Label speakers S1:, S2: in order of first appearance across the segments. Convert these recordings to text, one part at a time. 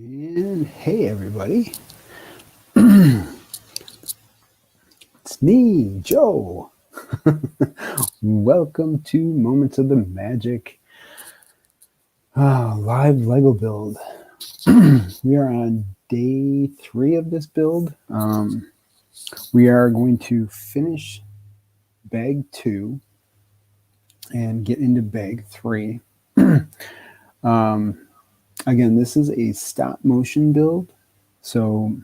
S1: And hey everybody, it's me, Joe. Welcome to Moments of the Magic live Lego build. We are on day 3 of this build. We are going to finish bag 2 and get into bag 3. Again, this is a stop motion build, so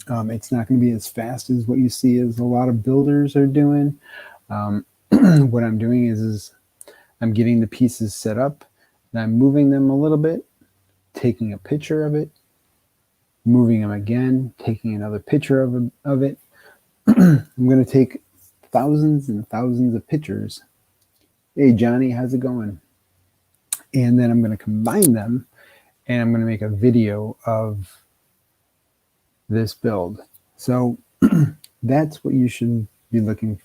S1: it's not going to be as fast as what you see as a lot of builders are doing. What I'm doing is I'm getting the pieces set up, and I'm moving them a little bit, taking a picture of it, moving them again, taking another picture of it. I'm going to take thousands and thousands of pictures. Hey, Johnny, how's it going? And then I'm going to combine them, and I'm going to make a video of this build. So that's what you should be looking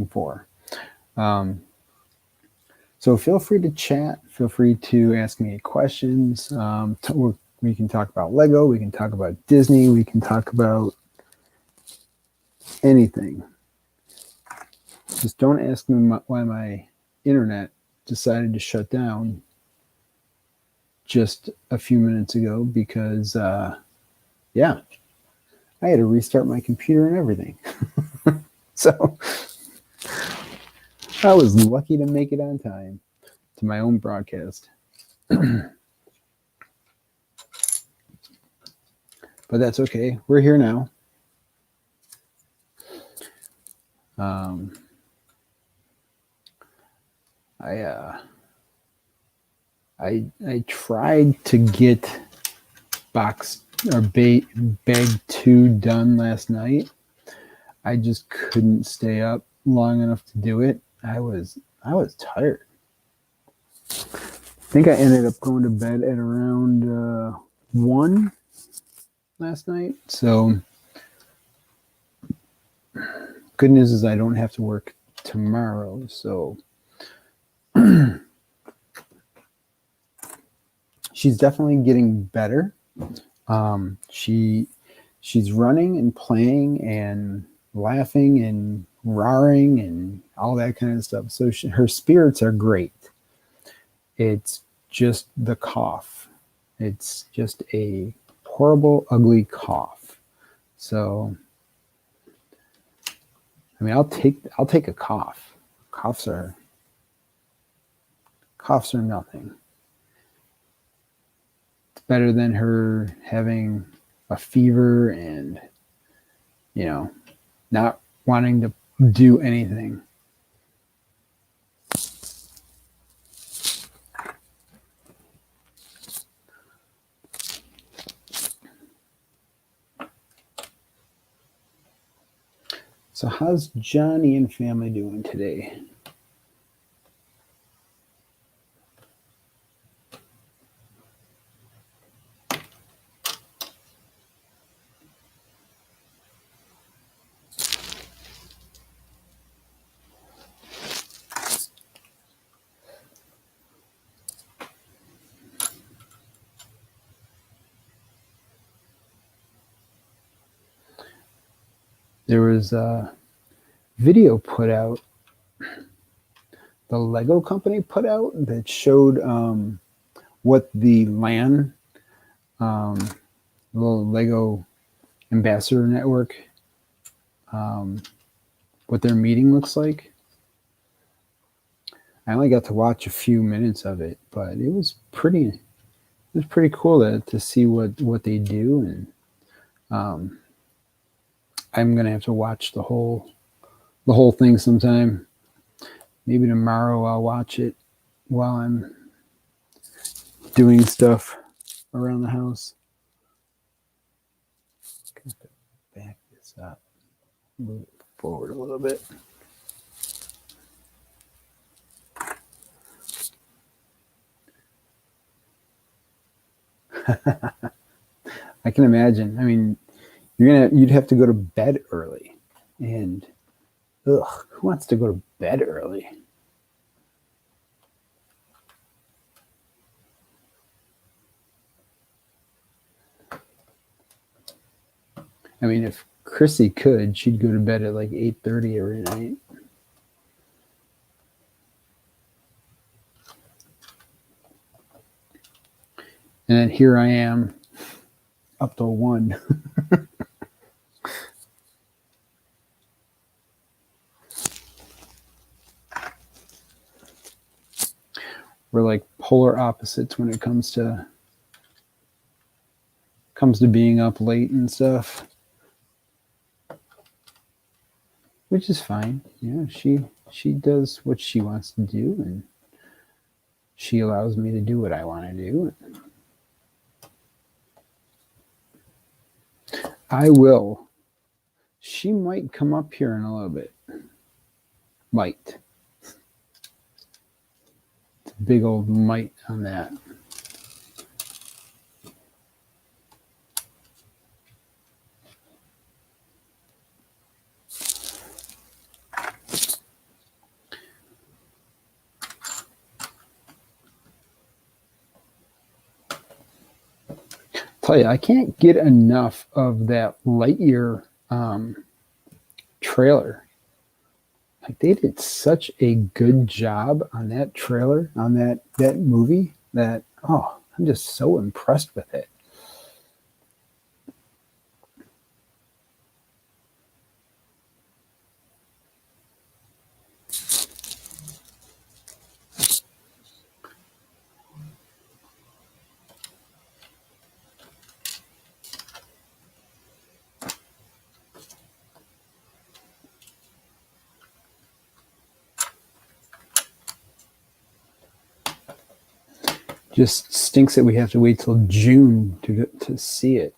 S1: for. So feel free to chat. Feel free to ask me questions. We can talk about Lego. We can talk about Disney. We can talk about anything. Just don't ask me why my internet decided to shut down just a few minutes ago, because yeah, I had to restart my computer and everything. So I was lucky to make it on time to my own broadcast. But that's okay. We're here now. I tried to get bag 2 done last night. I just couldn't stay up long enough to do it. I was tired. I think I ended up going to bed at around 1 last night. So good news is I don't have to work tomorrow. So she's definitely getting better. She's running and playing and laughing and roaring and all that kind of stuff. So her spirits are great. It's just the cough. It's just a horrible, ugly cough. So, I mean, I'll take a cough. Coughs are nothing. It's better than her having a fever and, not wanting to do anything. So how's Johnny and family doing today? There was a video put out, the Lego company put out, that showed what the LAN, little Lego Ambassador Network, what their meeting looks like. I only got to watch a few minutes of it, but it was pretty cool to see what they do, and I'm gonna have to watch the whole thing sometime. Maybe tomorrow I'll watch it while I'm doing stuff around the house. I'm gonna have to back this up, move it forward a little bit. I can imagine. I mean, you'd have to go to bed early, and who wants to go to bed early? I mean, if Chrissy could, she'd go to bed at like 8:30 every night. And then here I am up till 1. We're like polar opposites when it comes to being up late and stuff, which is fine. You know, she does what she wants to do, and she allows me to do what I want to do. I will. She might come up here in a little bit. Might. It's a big old might on that. Tell you, I can't get enough of that Lightyear trailer. Like, they did such a good job on that trailer, on that movie, that I'm just so impressed with it. Just stinks that we have to wait till June to see it.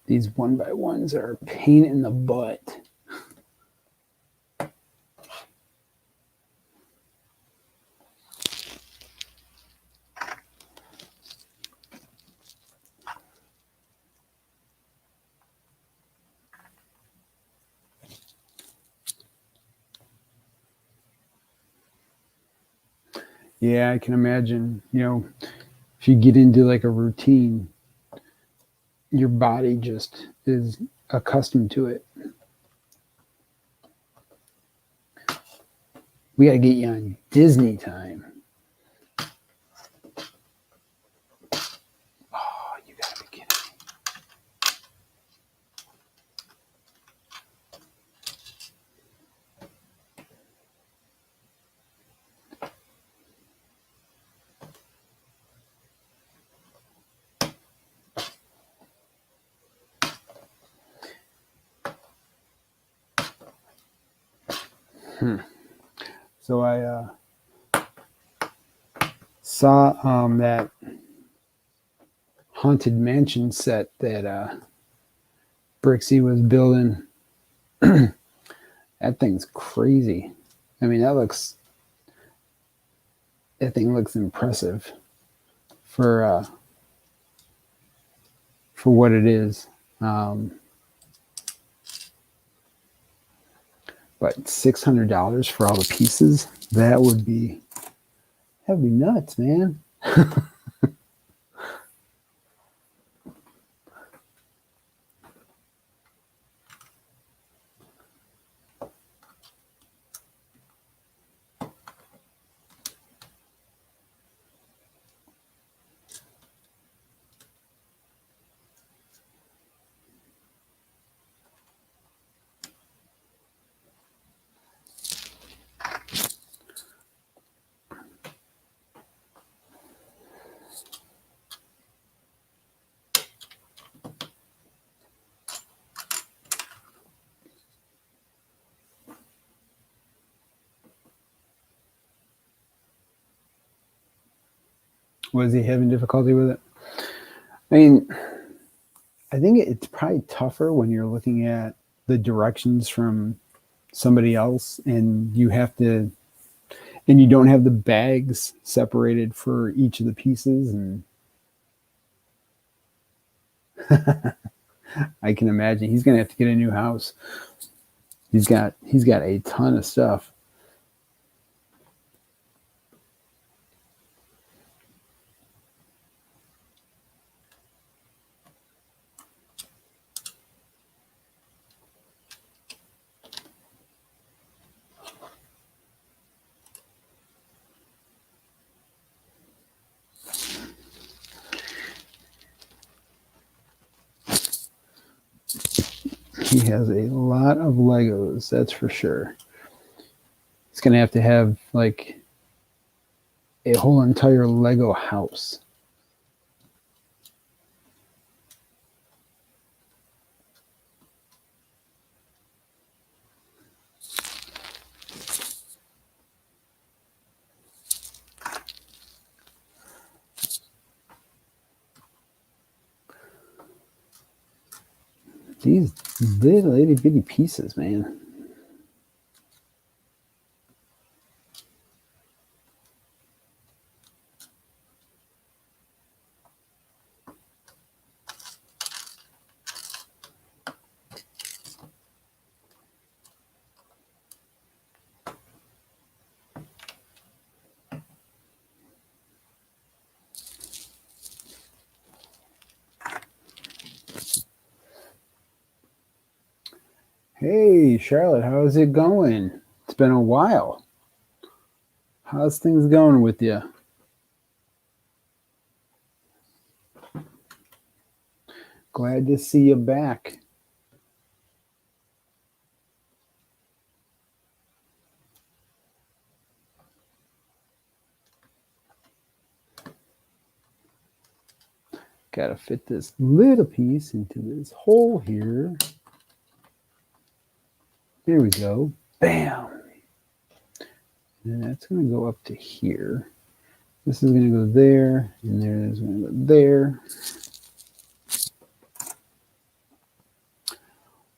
S1: These 1x1s are a pain in the butt. Yeah, I can imagine, you know, if you get into like a routine, your body just is accustomed to it. We got to get you on Disney time. Oh, you got to be kidding me. So I saw that Haunted Mansion set that Brixie was building. That thing's crazy. I mean, that thing looks impressive for what it is. But $600 for all the pieces, that would be nuts, man. Was he having difficulty with it? I mean, I think it's probably tougher when you're looking at the directions from somebody else and you don't have the bags separated for each of the pieces. And I can imagine he's going to have to get a new house. He's got a ton of stuff. He has a lot of Legos, that's for sure. He's going to have like a whole entire Lego house. These little itty bitty pieces, man. Hey, Charlotte, how's it going? It's been a while. How's things going with you? Glad to see you back. Got to fit this little piece into this hole here. There we go. Bam. And that's going to go up to here. This is going to go there, and there's going to go there.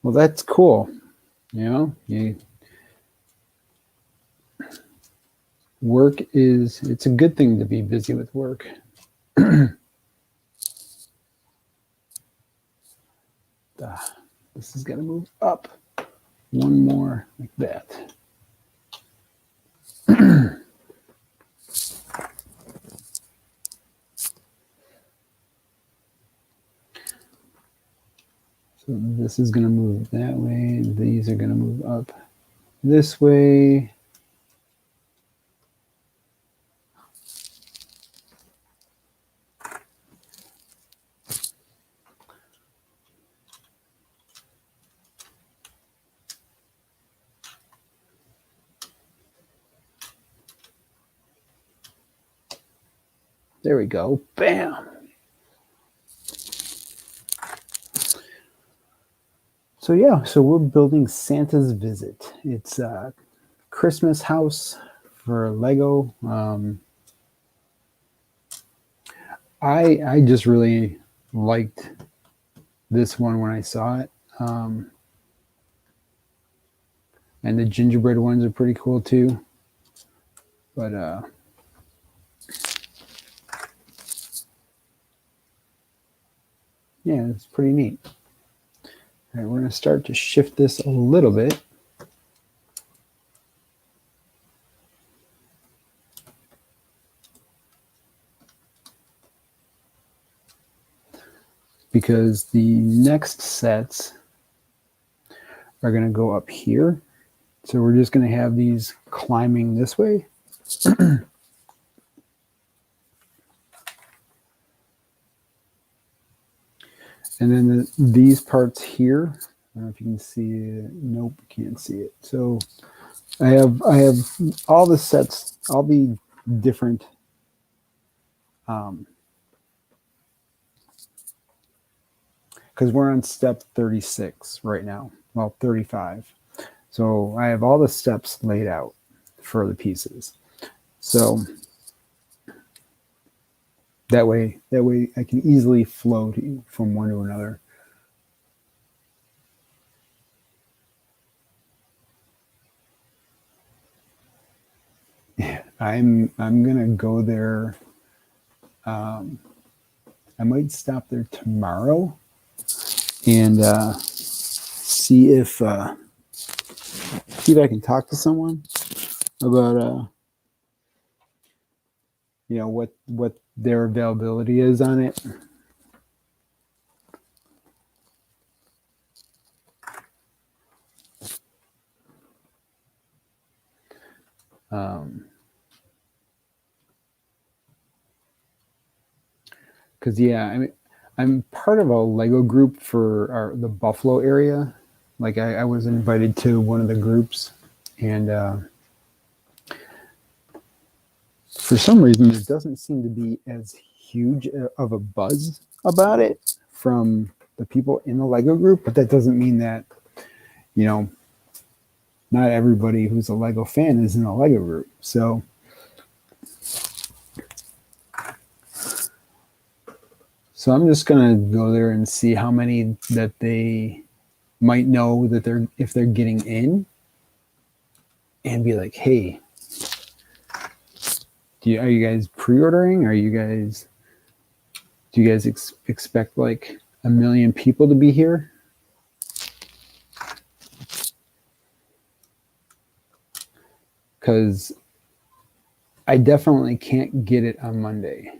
S1: Well, that's cool. You know, work is, it's a good thing to be busy with work. This is going to move up. One more like that. So this is going to move that way. These are going to move up this way. There we go. Bam. So yeah, so we're building Santa's Visit. It's a Christmas house for Lego. I just really liked this one when I saw it. And the gingerbread ones are pretty cool too. But yeah, it's pretty neat. All right, we're going to start to shift this a little bit. Because the next sets are going to go up here. So we're just going to have these climbing this way. And then these parts here, I don't know if you can see it. Nope, can't see it. So I have all the sets, all the different because we're on step 36 right now. Well, 35. So I have all the steps laid out for the pieces. So that way I can easily flow from one to another. I'm gonna go there. I might stop there tomorrow and see if see if I can talk to someone about you know, what their availability is on it. Because yeah, I mean, I'm part of a Lego group for the Buffalo area. Like I was invited to one of the groups, and for some reason there doesn't seem to be as huge of a buzz about it from the people in the Lego group. But that doesn't mean that, you know, not everybody who's a Lego fan is in a Lego group. So I'm just gonna go there and see how many that they might know that if they're getting in, and be like, hey, are you guys pre-ordering? Do you guys expect like 1 million people to be here? Because I definitely can't get it on Monday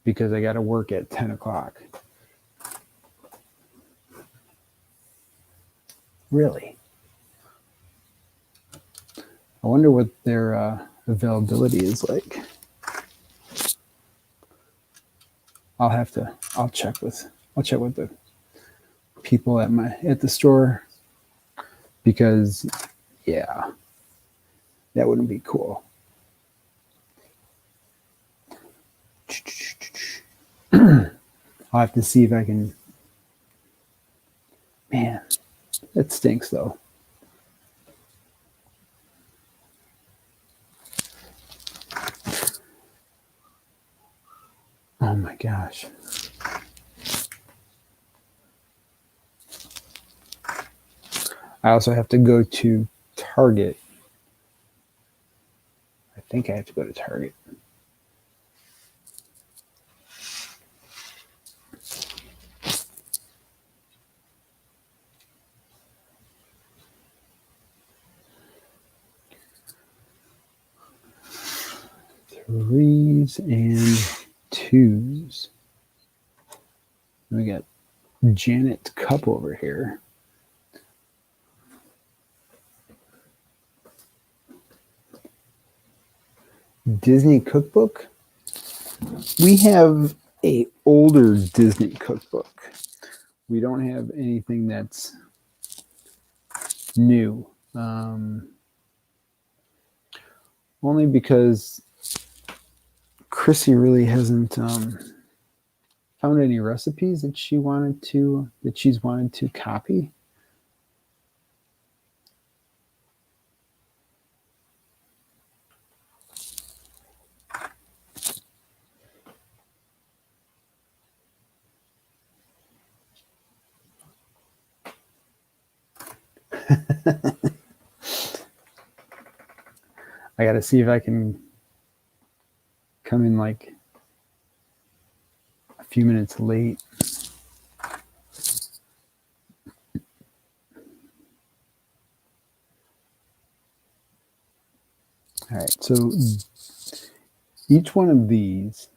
S1: because I got to work at 10 o'clock. Really? I wonder what their availability is like. I'll check with the people at the store, because yeah, that wouldn't be cool. I'll have to see if I can. Man, it stinks though. Oh my gosh. I also have to go to Target. I think I have to go to Target. Threes and twos. We got Janet Cup over here. Disney cookbook. We have a older Disney cookbook. We don't have anything that's new. Only because Chrissy really hasn't found any recipes that she's wanted to copy. I got to see if I can come in like a few minutes late. All right, so each one of these,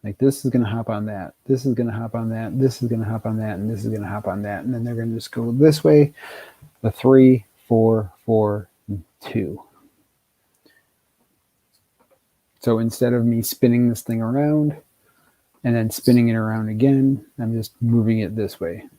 S1: like this is going to hop on that, this is going to hop on that, this is going to hop on that, and this is going to hop on that, and then they're going to just go this way, the 3, 4, 4, 2. So instead of me spinning this thing around and then spinning it around again, I'm just moving it this way.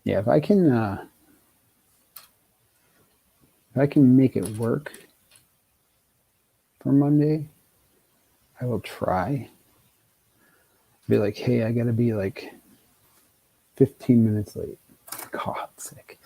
S1: Yeah, if I can make it work for Monday, I will try. Be like, hey, I gotta be like 15 minutes late. God's sake.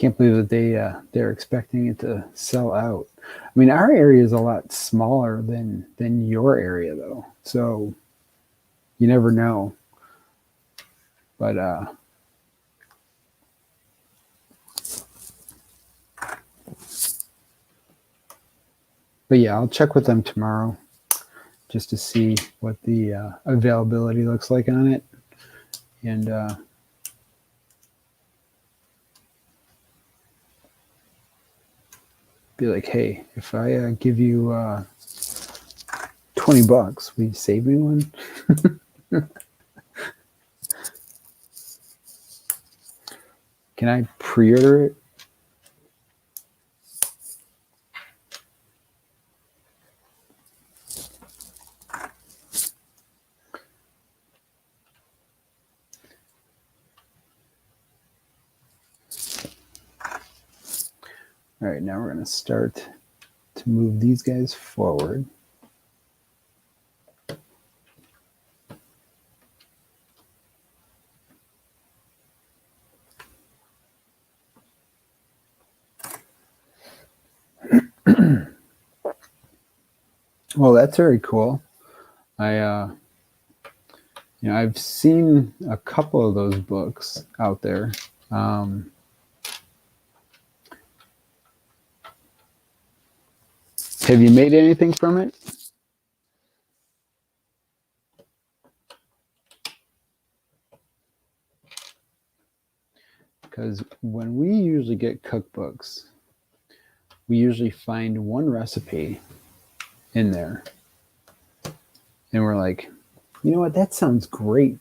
S1: can't believe that they're expecting it to sell out. I mean, our area is a lot smaller than your area, though, so you never know. But yeah, I'll check with them tomorrow just to see what the availability looks like on it, and be like, hey, if I give you $20, will you save me one? Can I pre-order it? All right, now we're going to start to move these guys forward. Well, that's very cool. I've seen a couple of those books out there. Have you made anything from it? Because when we usually get cookbooks, we usually find one recipe in there, and we're like, you know what, that sounds great,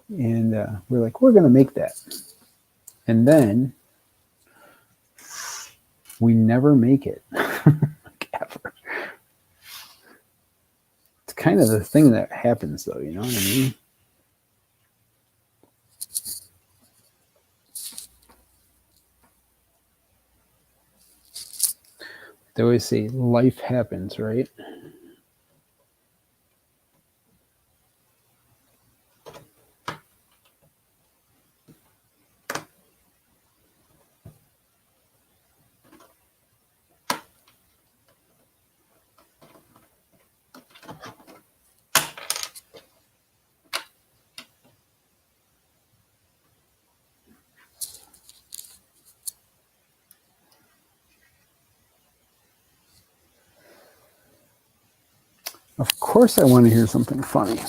S1: and we're like, we're going to make that, and then we never make it. Ever. It's kind of the thing that happens, though, you know what I mean? They always say life happens, right? Of course I want to hear something funny.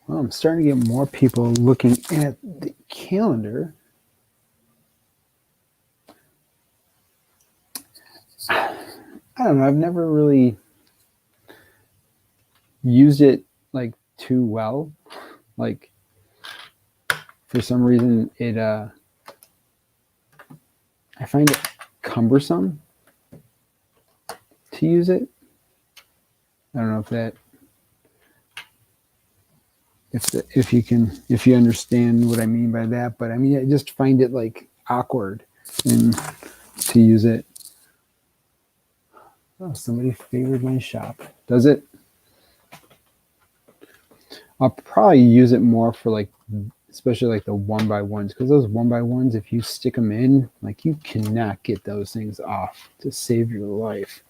S1: Well, I'm starting to get more people looking at the calendar. I don't know. I've never really used it like too well. Like, for some reason, I find it cumbersome to use it. I don't know if you understand what I mean by that, but I mean, I just find it like awkward and to use it. Oh, somebody favored my shop. Does it? I'll probably use it more for like especially like the 1x1s, because those 1x1s, if you stick them in, like you cannot get those things off to save your life.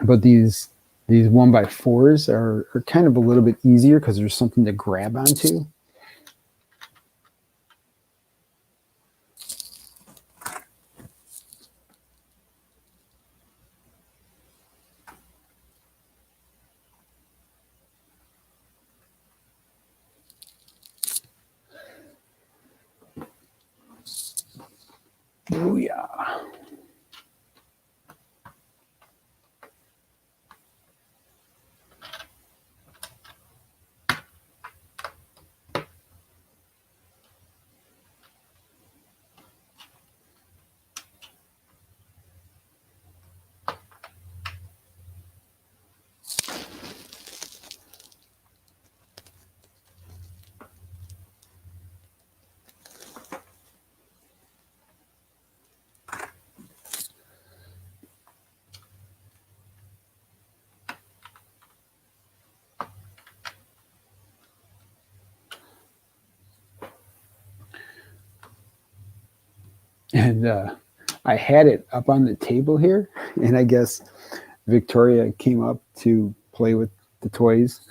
S1: But these 1x4s are kind of a little bit easier because there's something to grab onto. Oh yeah. And I had it up on the table here, and I guess Victoria came up to play with the toys,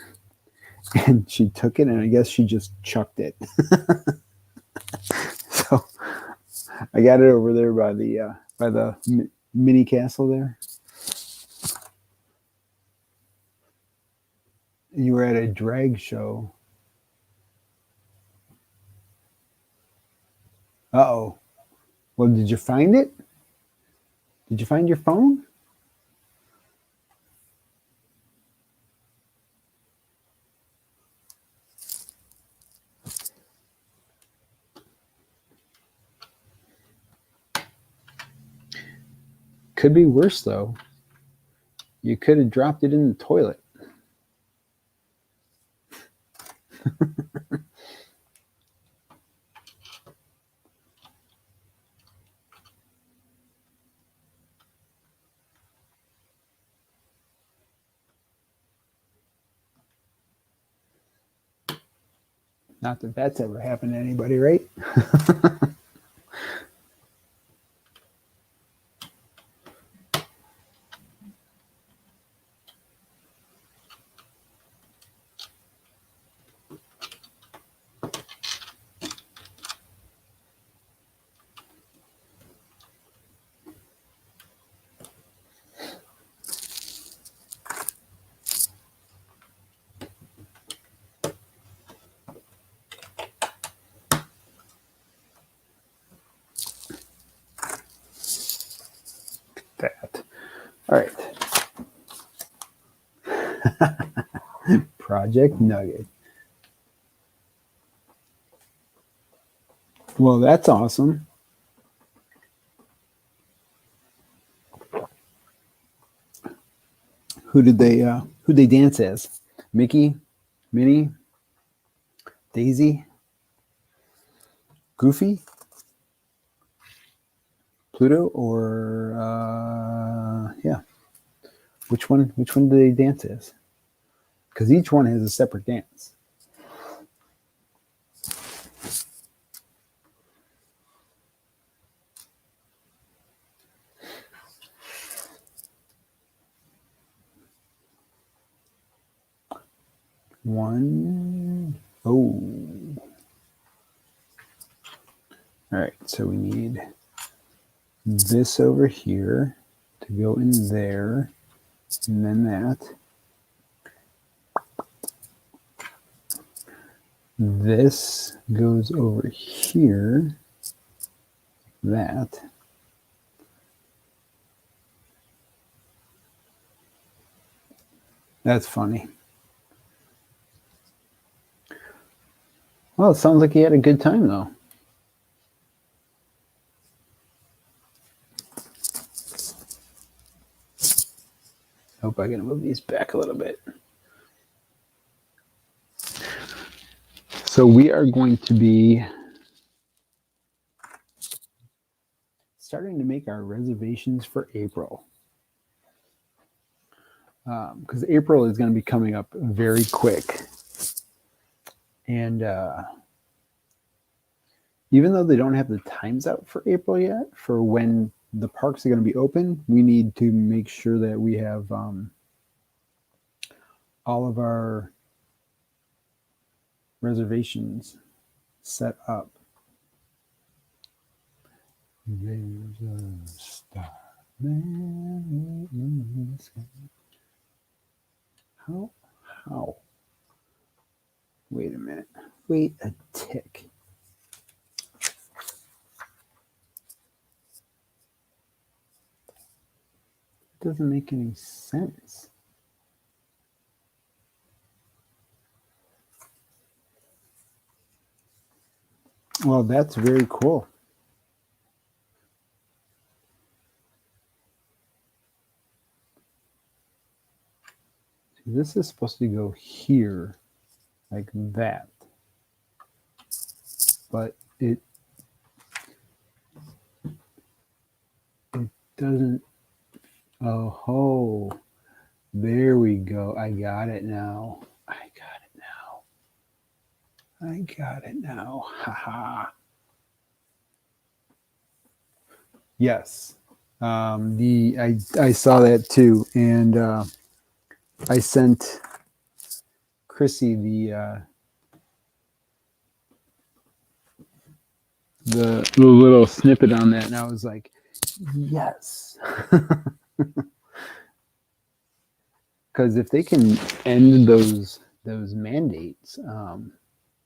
S1: and she took it, and I guess she just chucked it. So I got it over there by the mini castle there. You were at a drag show. Uh-oh. Well, did you find it? Did you find your phone? Could be worse, though. You could have dropped it in the toilet. Not that that's ever happened to anybody, right? That. All right. Project Nugget. Well, that's awesome. Who did they dance as? Mickey, Minnie, Daisy, Goofy, Pluto, or yeah. Which one do they dance as? Because each one has a separate dance. One. Oh. All right, so we need this over here to go in there, and then that. This goes over here, that. That's funny. Well, it sounds like you had a good time, though. Hope I can move these back a little bit. So we are going to be starting to make our reservations for April. Because April is going to be coming up very quick. And even though they don't have the times out for April yet, for when the parks are going to be open, we need to make sure that we have all of our reservations set up. There's a star man in the sky. How? Wait a minute. Wait a tick. It doesn't make any sense. Well, that's very cool. This is supposed to go here, like that. But it doesn't. Oh, there we go. I got it now. Haha. Yes. I saw that too, and I sent Chrissy the little snippet on that, and I was like, yes. Because if they can end those mandates,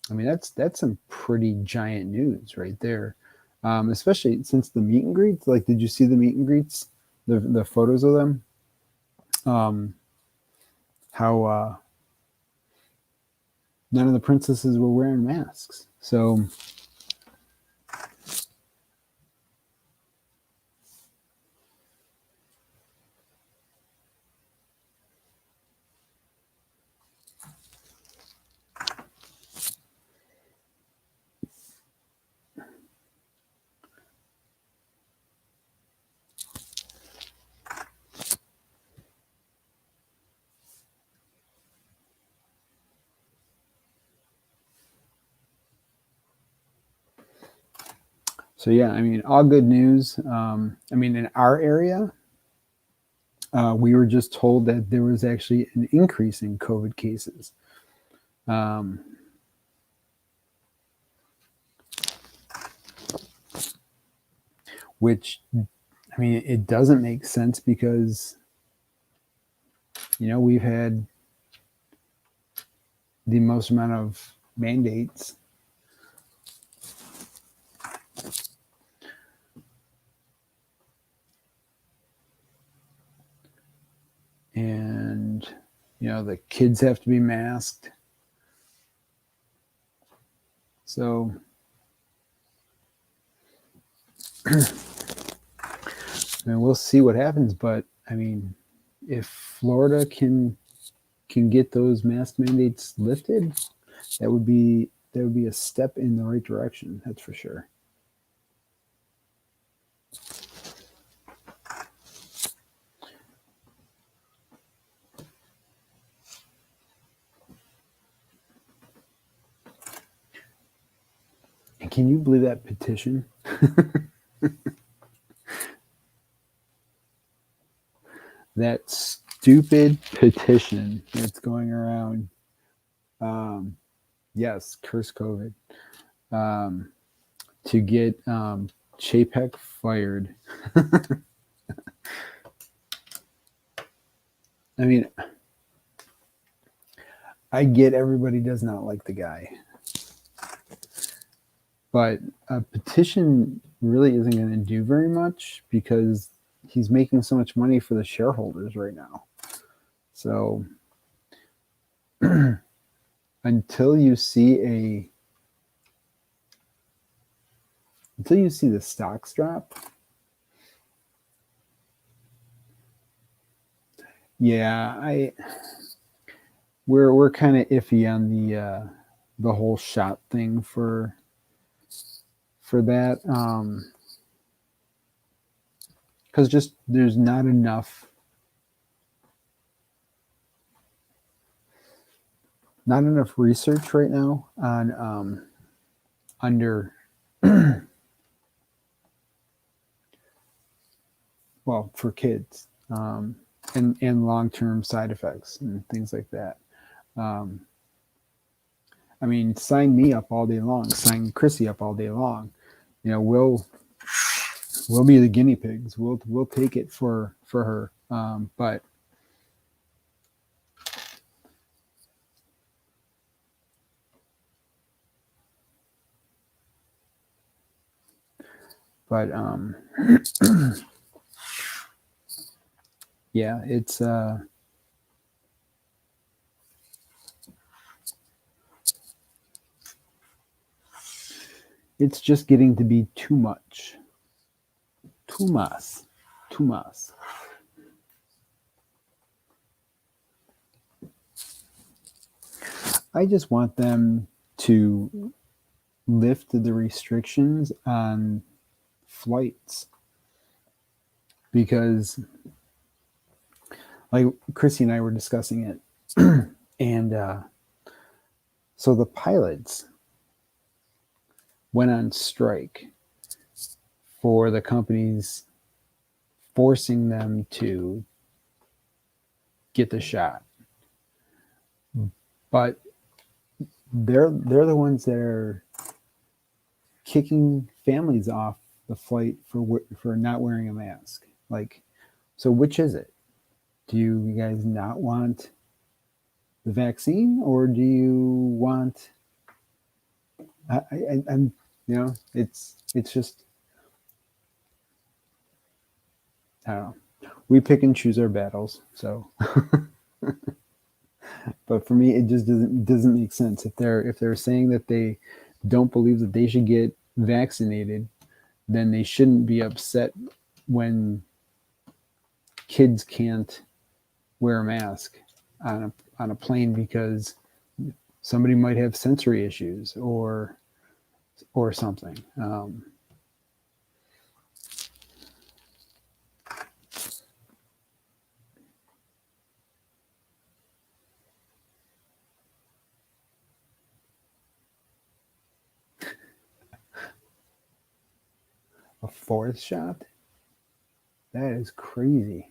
S1: I mean that's some pretty giant news right there. Especially since the meet and greets. Like, did you see the meet and greets? The photos of them. How none of the princesses were wearing masks. So yeah, I mean, all good news. I mean, in our area, we were just told that there was actually an increase in COVID cases. Which, I mean, it doesn't make sense because, we've had the most amount of mandates. And, the kids have to be masked. So, I mean, we'll see what happens. But, I mean, if Florida can get those mask mandates lifted, that would be a step in the right direction. That's for sure. And can you believe that petition? That stupid petition that's going around. Yes, curse COVID. To get Chapek fired. I mean, I get everybody does not like the guy, but a petition really isn't going to do very much because he's making so much money for the shareholders right now. So until you see the stocks drop, yeah, we're kind of iffy on the whole shot thing for that, because just there's not enough not enough research right now on under well, for kids, and long-term side effects and things like that. Um, I mean, sign me up all day long, sign Chrissy up all day long. You know, we'll be the guinea pigs. We'll take it for her. But yeah, it's just getting to be too much, too much, too much. I just want them to lift the restrictions on flights, because like Chrissy and I were discussing it, and so the pilots went on strike for the companies forcing them to get the shot, but they're the ones that are kicking families off the flight for not wearing a mask. Like, so which is it? Do you guys not want the vaccine, or do you want? I'm, it's just, I don't know. We pick and choose our battles, so. But for me, it just doesn't make sense. If they're saying that they don't believe that they should get vaccinated, then they shouldn't be upset when kids can't wear a mask on a plane because somebody might have sensory issues or something. A fourth shot? That is crazy.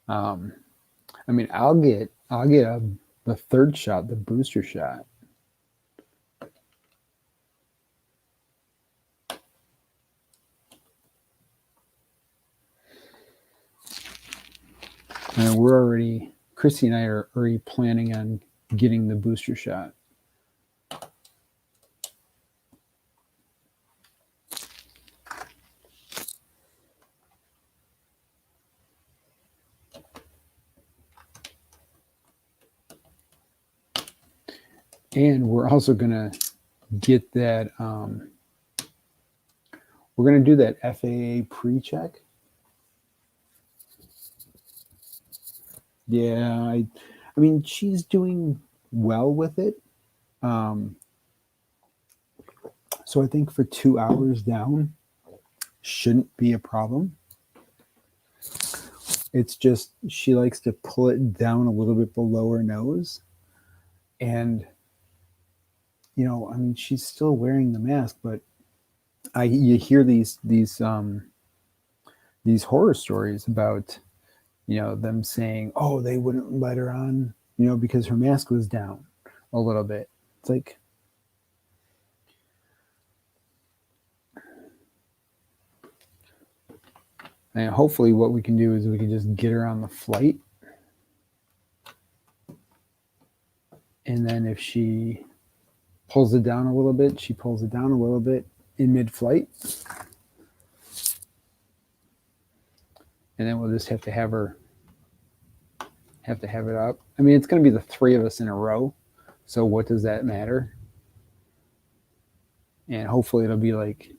S1: I mean, I'll get the third shot, the booster shot. And Chrissy and I are already planning on getting the booster shot. And we're also going to get that, we're going to do that FAA pre-check. Yeah, I mean, she's doing well with it. So I think for 2 hours down shouldn't be a problem. It's just she likes to pull it down a little bit below her nose. And, I mean, she's still wearing the mask, but you hear these horror stories about, them saying, oh, they wouldn't let her on, because her mask was down a little bit. It's like, and hopefully what we can do is we can just get her on the flight. And then if she pulls it down a little bit, she pulls it down a little bit in mid-flight. And then we'll just have to have it up. I mean, it's going to be the three of us in a row. So what does that matter? And hopefully it'll be like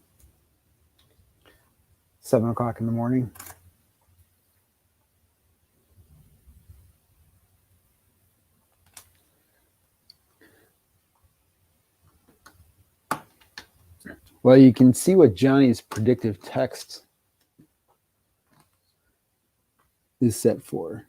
S1: 7 o'clock in the morning. Well, you can see what Johnny's predictive text is set for.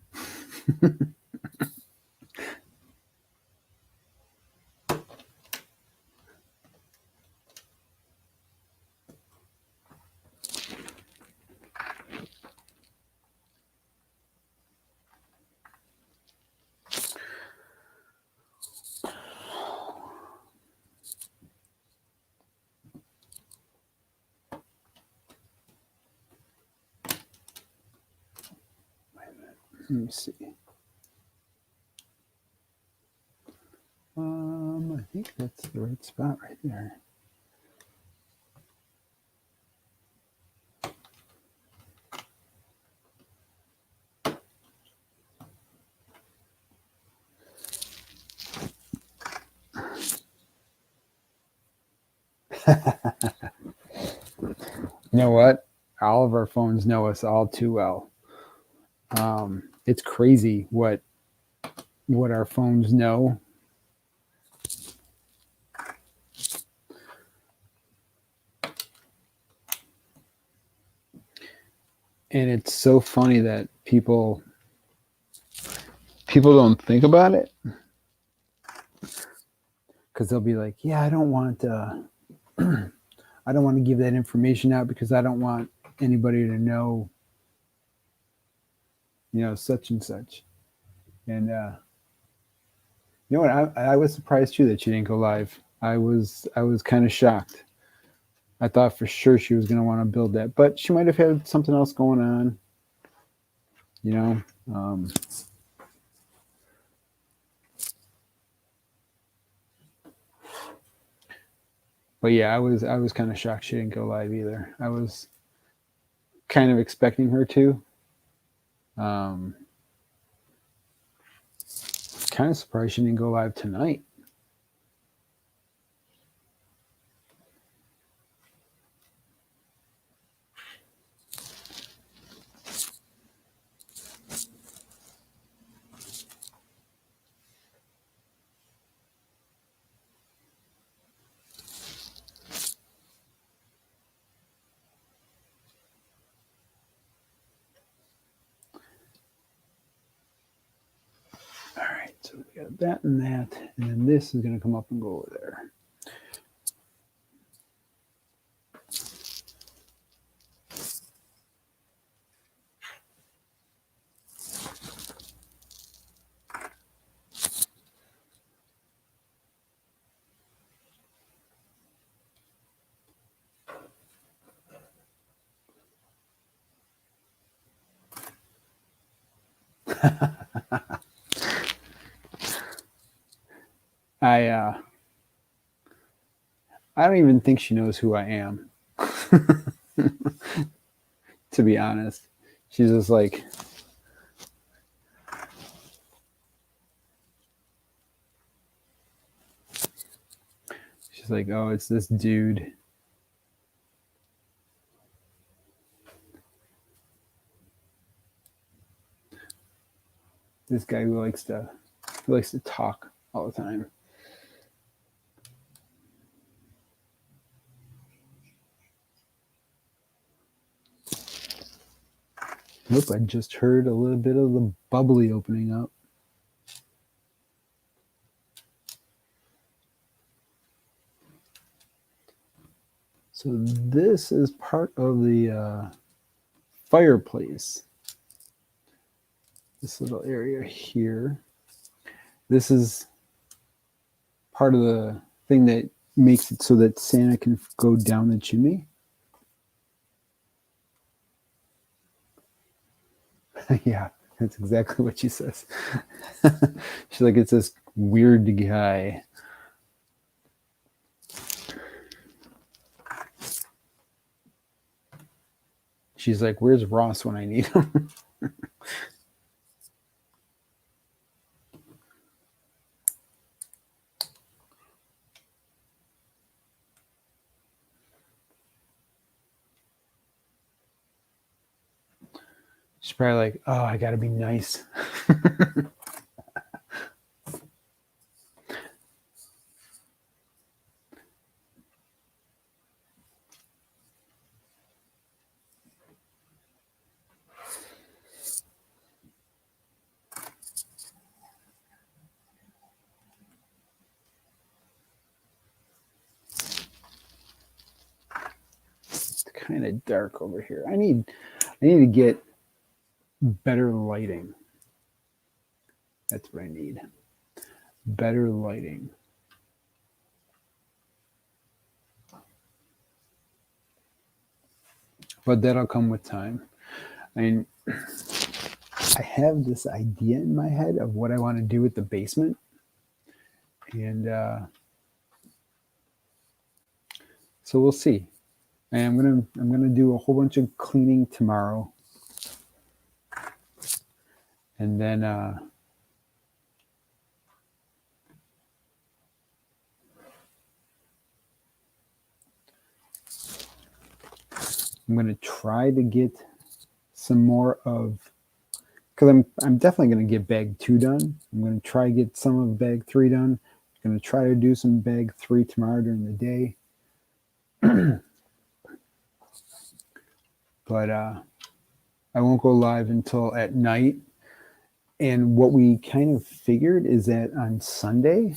S1: Let me see. I think that's the right spot right there. You know what? All of our phones know us all too well. It's crazy what our phones know. And it's so funny that people don't think about it, because they'll be like, yeah, I don't want to give that information out because I don't want anybody to know, such and such. And you know what? I was surprised too that she didn't go live. I was kind of shocked. I thought for sure she was going to want to build that, but she might have had something else going on. But yeah, I was kind of shocked she didn't go live either. I was kind of expecting her to. Kind of surprised she didn't go live tonight. All right, so we got that and that, and then this is going to come up and go over there. I don't even think she knows who I am. To be honest, she's just like, oh, it's this dude. This guy who likes to talk all the time. Nope, I just heard a little bit of the bubbly opening up. So this is part of the fireplace. This little area here. This is part of the thing that makes it so that Santa can go down the chimney. Yeah, that's exactly what she says. She's like, it's this weird guy. She's like, where's Ross when I need him? She's probably like, oh, I gotta be nice. kind of dark over here. I need to get better lighting. That's what I need. Better lighting. But that'll come with time. I mean, I have this idea in my head of what I want to do with the basement. And so we'll see. And I'm gonna do a whole bunch of cleaning tomorrow. And then I'm going to try to get some more of, because I'm definitely going to get bag 2 done. I'm going to try to get some of bag 3 done. I'm going to try to do some bag 3 tomorrow during the day. But I won't go live until at night. And what we kind of figured is that on Sunday,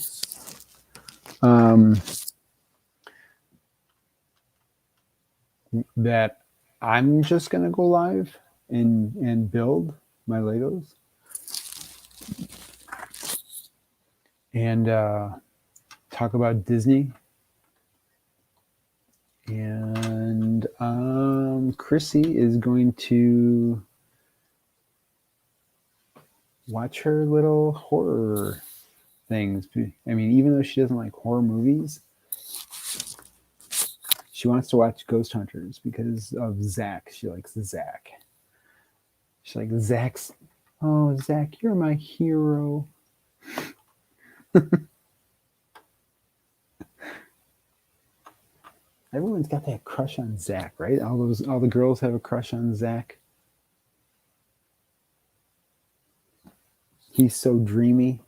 S1: that I'm just going to go live and build my Legos and talk about Disney. And Chrissy is going to watch her little horror things. I mean, even though she doesn't like horror movies, she wants to watch Ghost Hunters because of Zach. She likes Zach. She's like, Zach's, oh, Zach, you're my hero. Everyone's got that crush on Zach, right? All the girls have a crush on Zach. He's so dreamy.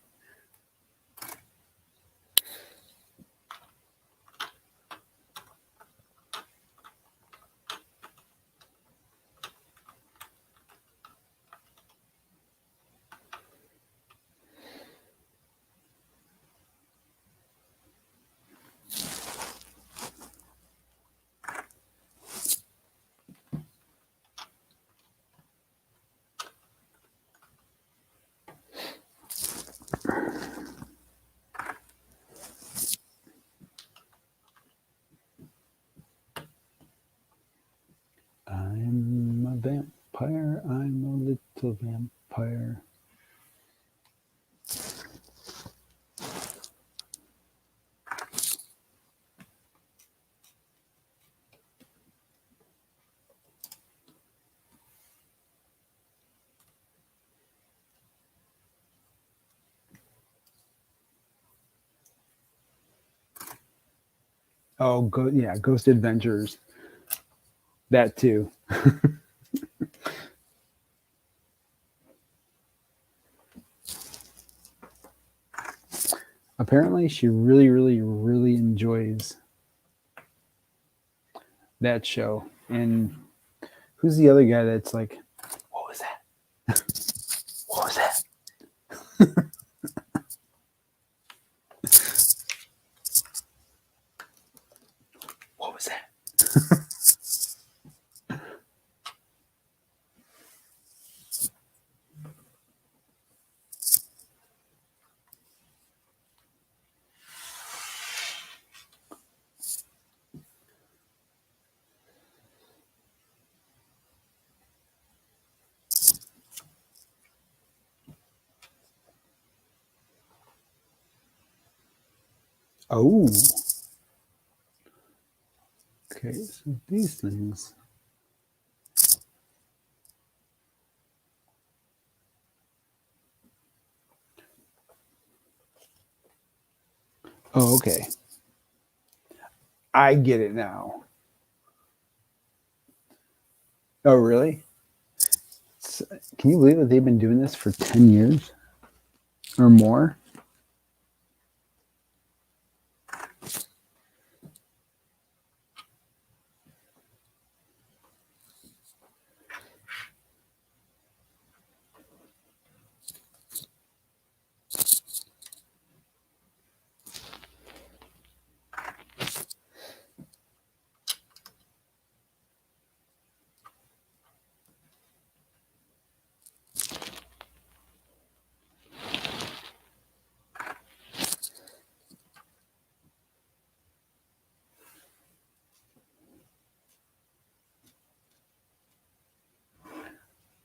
S1: I'm a vampire. I'm a little vampire. Oh, yeah, Ghost Adventures. That too. Apparently, she really, really, really enjoys that show. And who's the other guy that's like, what was that? What was that? What was that? Oh. Okay, so these things. Oh, okay. I get it now. Oh, really? Can you believe that they've been doing this for 10 years or more?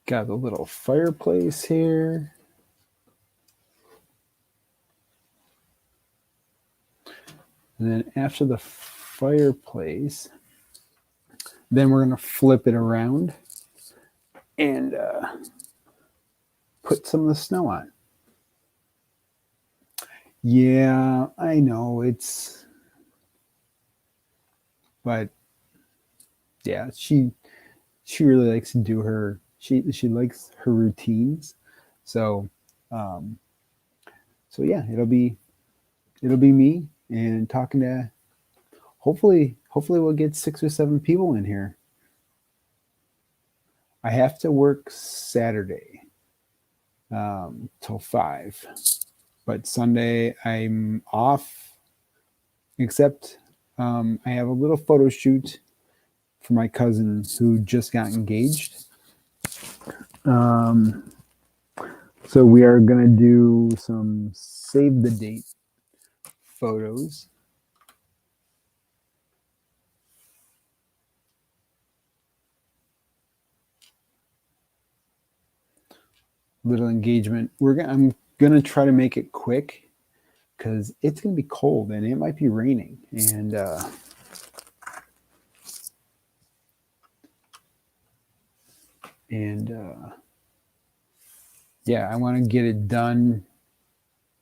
S1: Got the little fireplace here. And then after the fireplace, then we're going to flip it around and put some of the snow on. Yeah, I know but yeah, she really likes to do her, she likes her routines. So, so yeah, it'll be me and talking to, hopefully we'll get 6 or 7 people in here. I have to work Saturday till 5, but Sunday I'm off, except I have a little photo shoot for my cousin who just got engaged. So we are going to do some save the date photos. Little engagement. I'm going to try to make it quick because it's going to be cold and it might be raining. And yeah, I want to get it done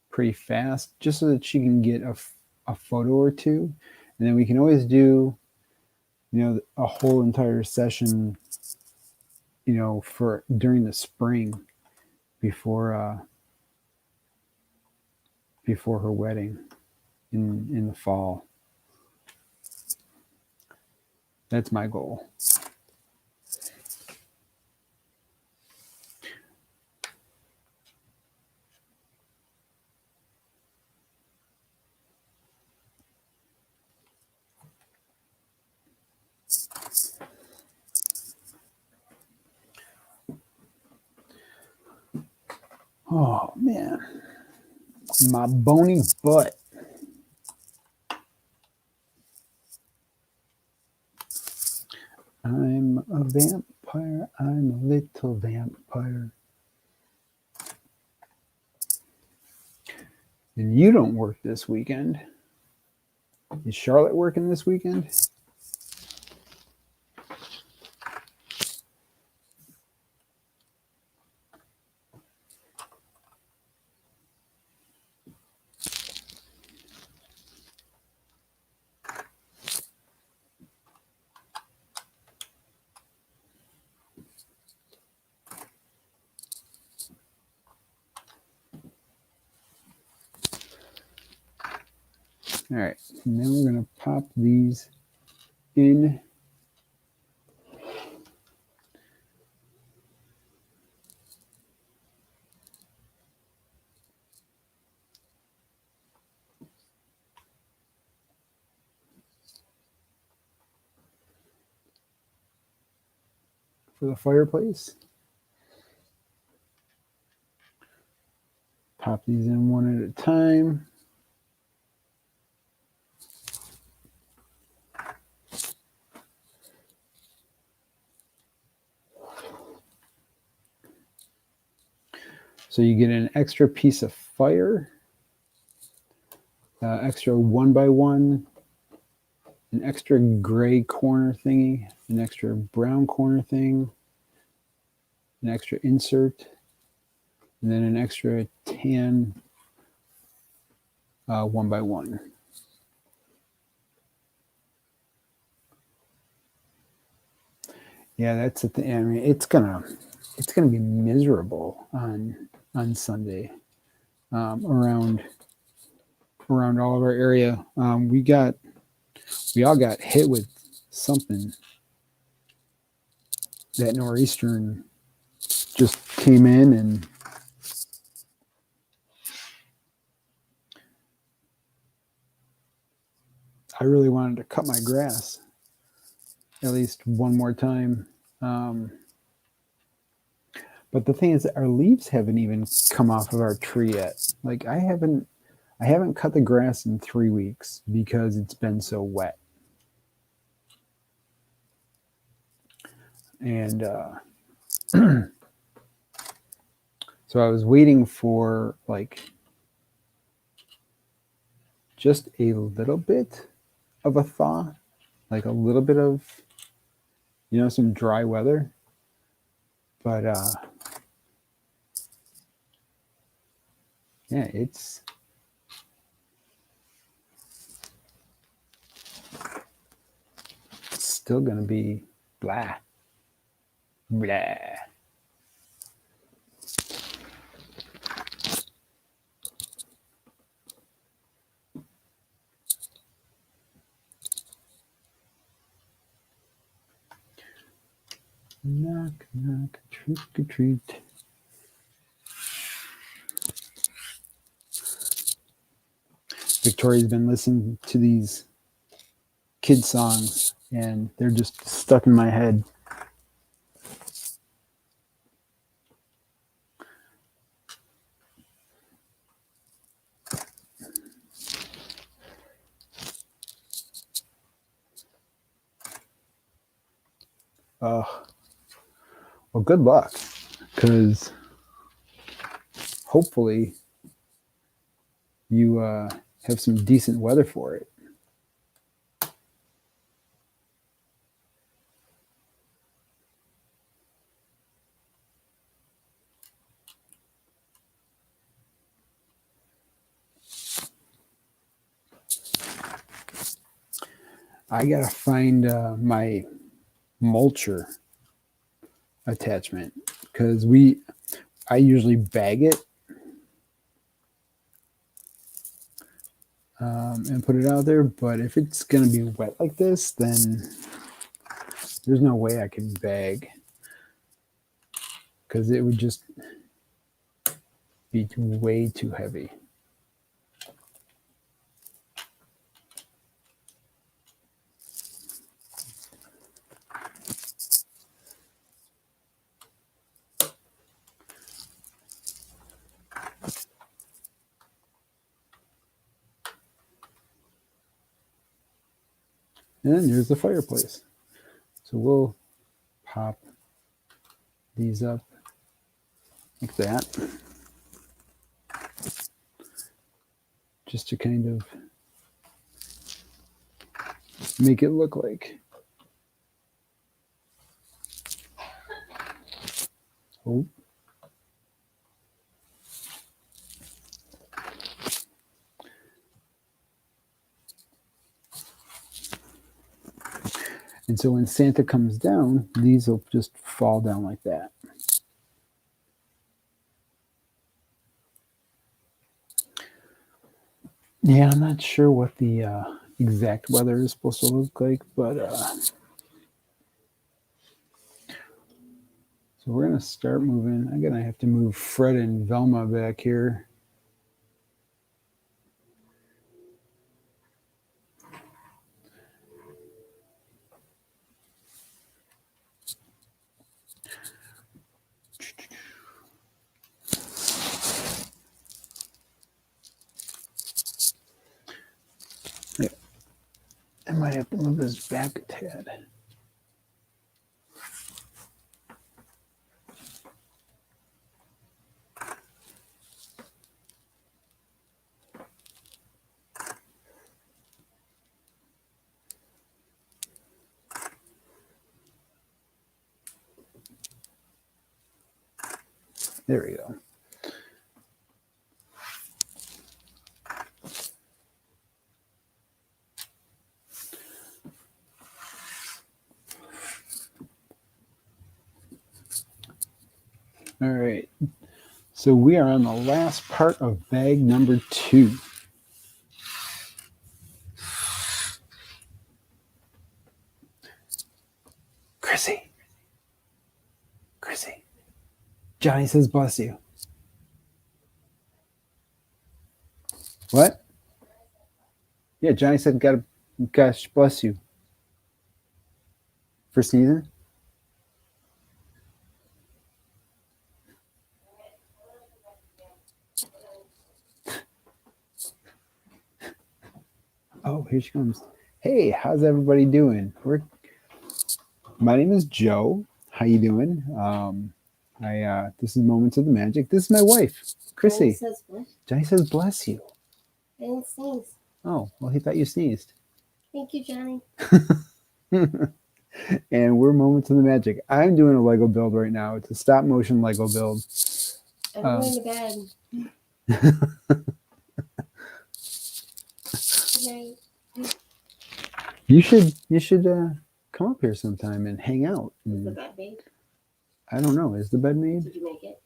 S1: pretty fast just so that she can get a photo or two. And then we can always do, a whole entire session, for during the spring before her wedding in the fall. That's my goal. Oh man, my bony butt. I'm a vampire. I'm a little vampire. And you don't work this weekend. Is Charlotte working this weekend? All right, and then we're going to pop these in. For the fireplace. Pop these in one at a time. So you get an extra piece of fire, extra 1x1, an extra gray corner thingy, an extra brown corner thing, an extra insert, and then an extra tan 1x1. Yeah, that's the thing. I mean, it's gonna be miserable on Sunday around all of our area. We all got hit with something. That nor'eastern just came in, and I really wanted to cut my grass at least one more time. But the thing is that our leaves haven't even come off of our tree yet. Like I haven't cut the grass in 3 weeks because it's been so wet. And So I was waiting for like just a little bit of a thaw, like a little bit of, you know, some dry weather. But yeah, it's still going to be blah, blah. Knock, knock, trick or treat. Victoria's been listening to these kid songs and they're just stuck in my head. Well, good luck, because hopefully you have some decent weather for it. I gotta find my mulcher attachment, because I usually bag it and put it out there, but if it's gonna be wet like this, then there's no way I can bag, because it would just be way too heavy. And then there's the fireplace. So we'll pop these up like that, just to kind of make it look like, oh, and so when Santa comes down, these will just fall down like that. Yeah, I'm not sure what the exact weather is supposed to look like, but so we're gonna start moving. I'm gonna have to move Fred and Velma back here. I might have to move this back a tad. There we go. All right. So we are on the last part of bag number 2. Chrissy. Johnny says bless you. What? Yeah, Johnny said gosh bless you. For sneezing? Oh, here she comes. Hey, how's everybody doing? My name is Joe. How you doing? This is Moments of the Magic. This is my wife, Chrissy. Johnny says bless you.
S2: I didn't sneeze.
S1: Oh, well, he thought you sneezed.
S2: Thank you, Johnny.
S1: And we're Moments of the Magic. I'm doing a Lego build right now. It's a stop motion Lego build.
S2: I'm going to bed. Good night.
S1: You should come up here sometime and hang out.
S2: Is the bed made?
S1: I don't know. Is the bed made?
S2: Did you make it?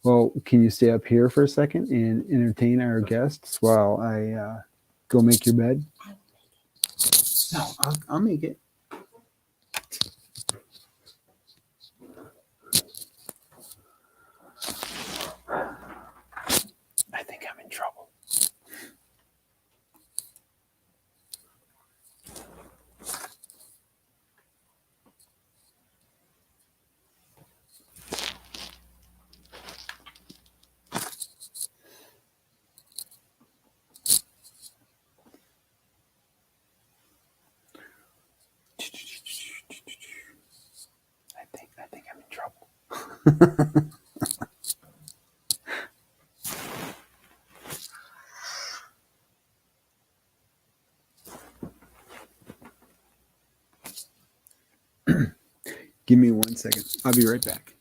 S1: Well, can you stay up here for a second and entertain our guests while I go make your bed?
S2: I will make it.
S1: No, I'll make it. I think I'm in trouble. I think I'm in trouble. Give me 1 second. I'll be right back.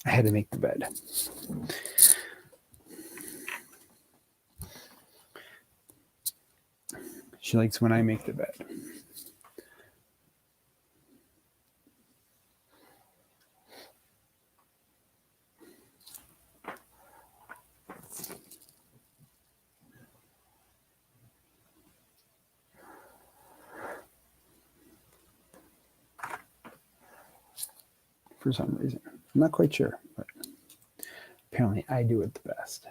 S1: I had to make the bed. She likes when I make the bed. For some reason. I'm not quite sure, but apparently I do it the best.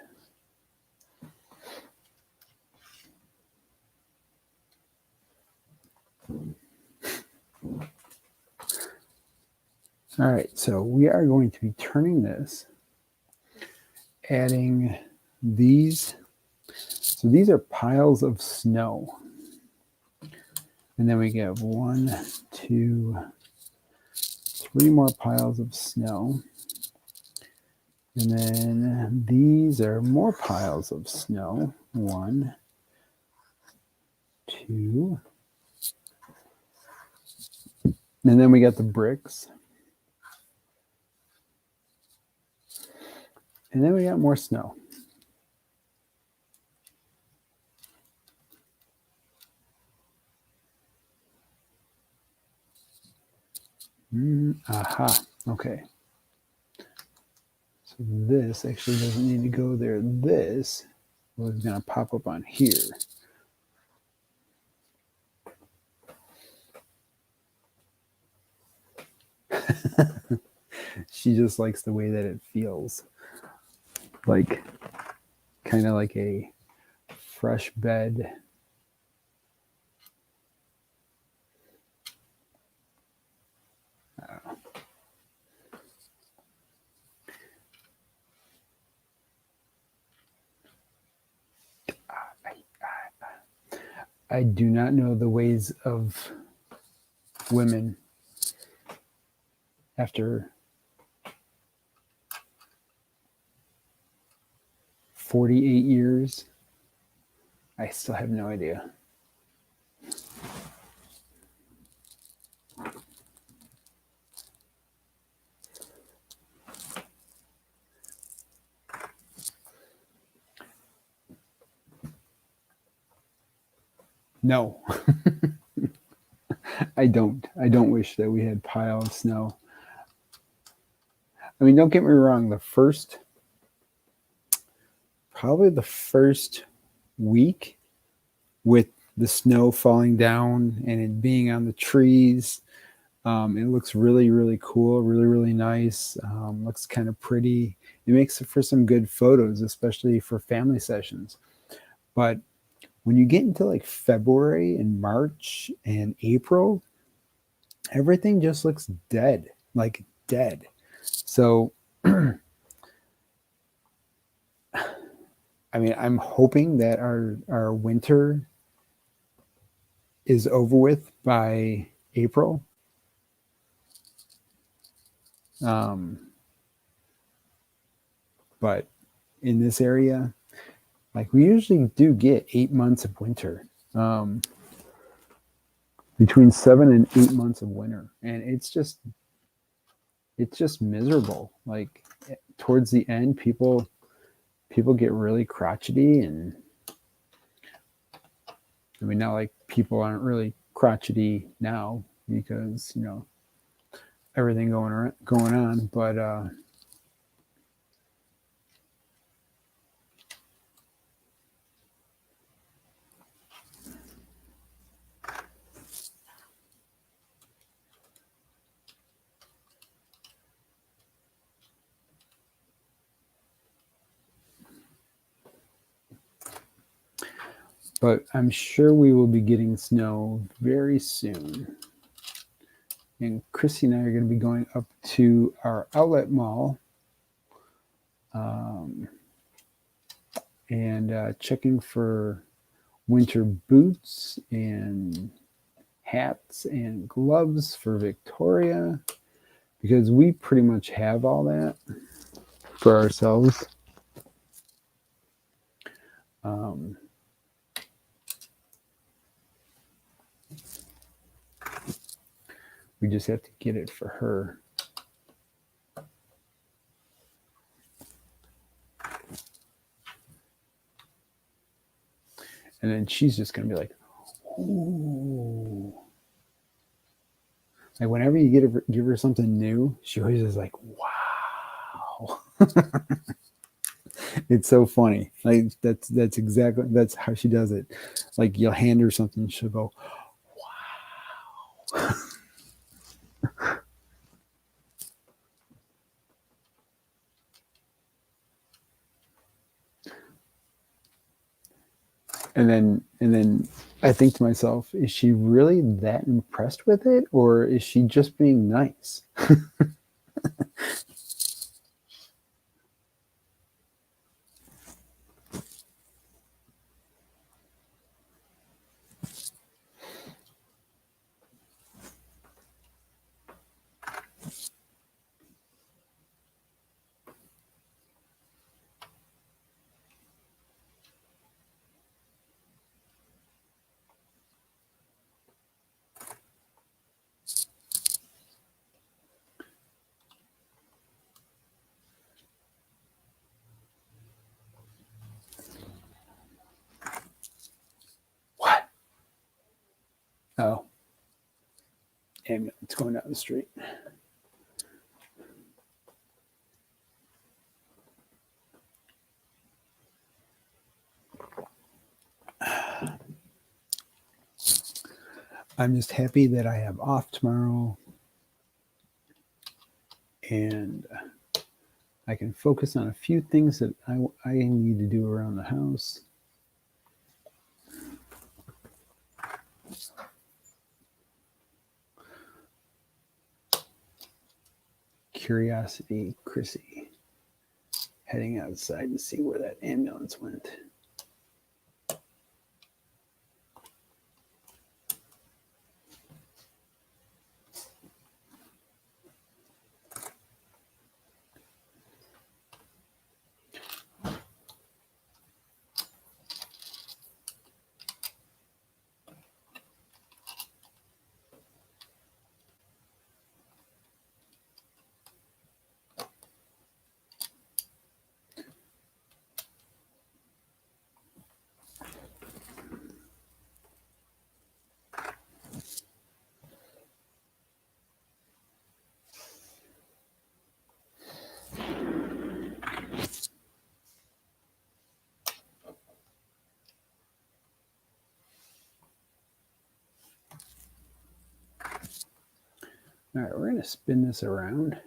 S1: All right, so we are going to be turning this, adding these. So these are piles of snow. And then we get 1, 2, 3 more piles of snow. And then these are more piles of snow. 1, 2. And then we got the bricks. And then we got more snow. Aha. Okay. So this actually doesn't need to go there. This was going to pop up on here. she just likes the way that it feels. Like, kind of like a fresh bed. I do not know the ways of women after 48 years. I still have no idea. No, I don't. I don't wish that we had pile of snow. I mean, don't get me wrong. Probably the first week with the snow falling down and it being on the trees, it looks really, really cool, really, really nice. Looks kind of pretty. It makes it for some good photos, especially for family sessions. But when you get into like February and March and April, everything just looks dead, like dead. So, I mean, I'm hoping that our winter is over with by April. But in this area, like we usually do get 8 months of winter, between 7 and 8 months of winter, and it's just miserable. Like towards the end, people get really crotchety, and I mean, not like people aren't really crotchety now because everything going on, but I'm sure we will be getting snow very soon. And Chrissy and I are going to be going up to our outlet mall, and checking for winter boots and hats and gloves for Victoria, because we pretty much have all that for ourselves. We just have to get it for her. And then she's just going to be like, ooh. Like whenever you give her something new, she always is like, wow. It's so funny. Like that's how she does it. Like you'll hand her something, she'll go, wow. And then I think to myself, is she really that impressed with it, or is she just being nice? What? Oh, ambulance going down the street. I'm just happy that I have off tomorrow, and I can focus on a few things that I need to do around the house. Curiosity Chrissy heading outside to see where that ambulance went. All right, we're going to spin this around.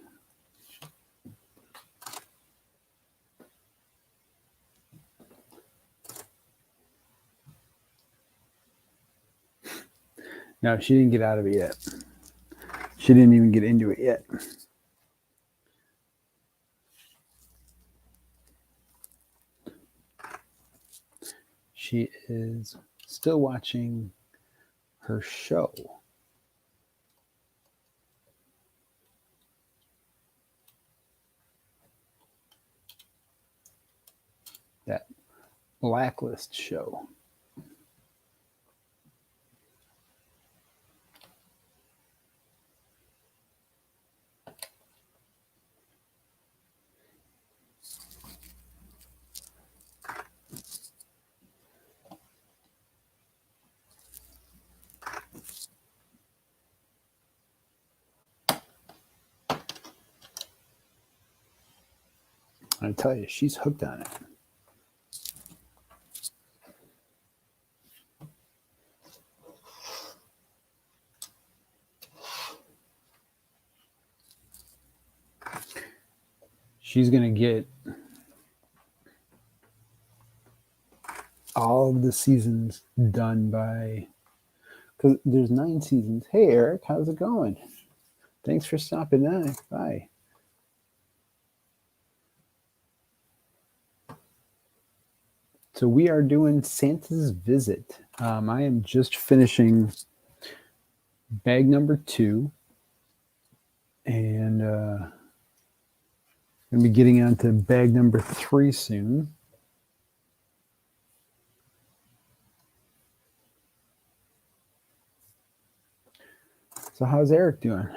S1: No, she didn't get out of it yet. She didn't even get into it yet. She is still watching her show. That Blacklist show. I tell you, she's hooked on it. She's going to get all of the seasons done by, because there's 9 seasons. Hey, Eric, how's it going? Thanks for stopping by. Bye. So we are doing Santa's Visit. I am just finishing bag number 2, and going to be getting on to bag number 3 soon. So how's Eric doing?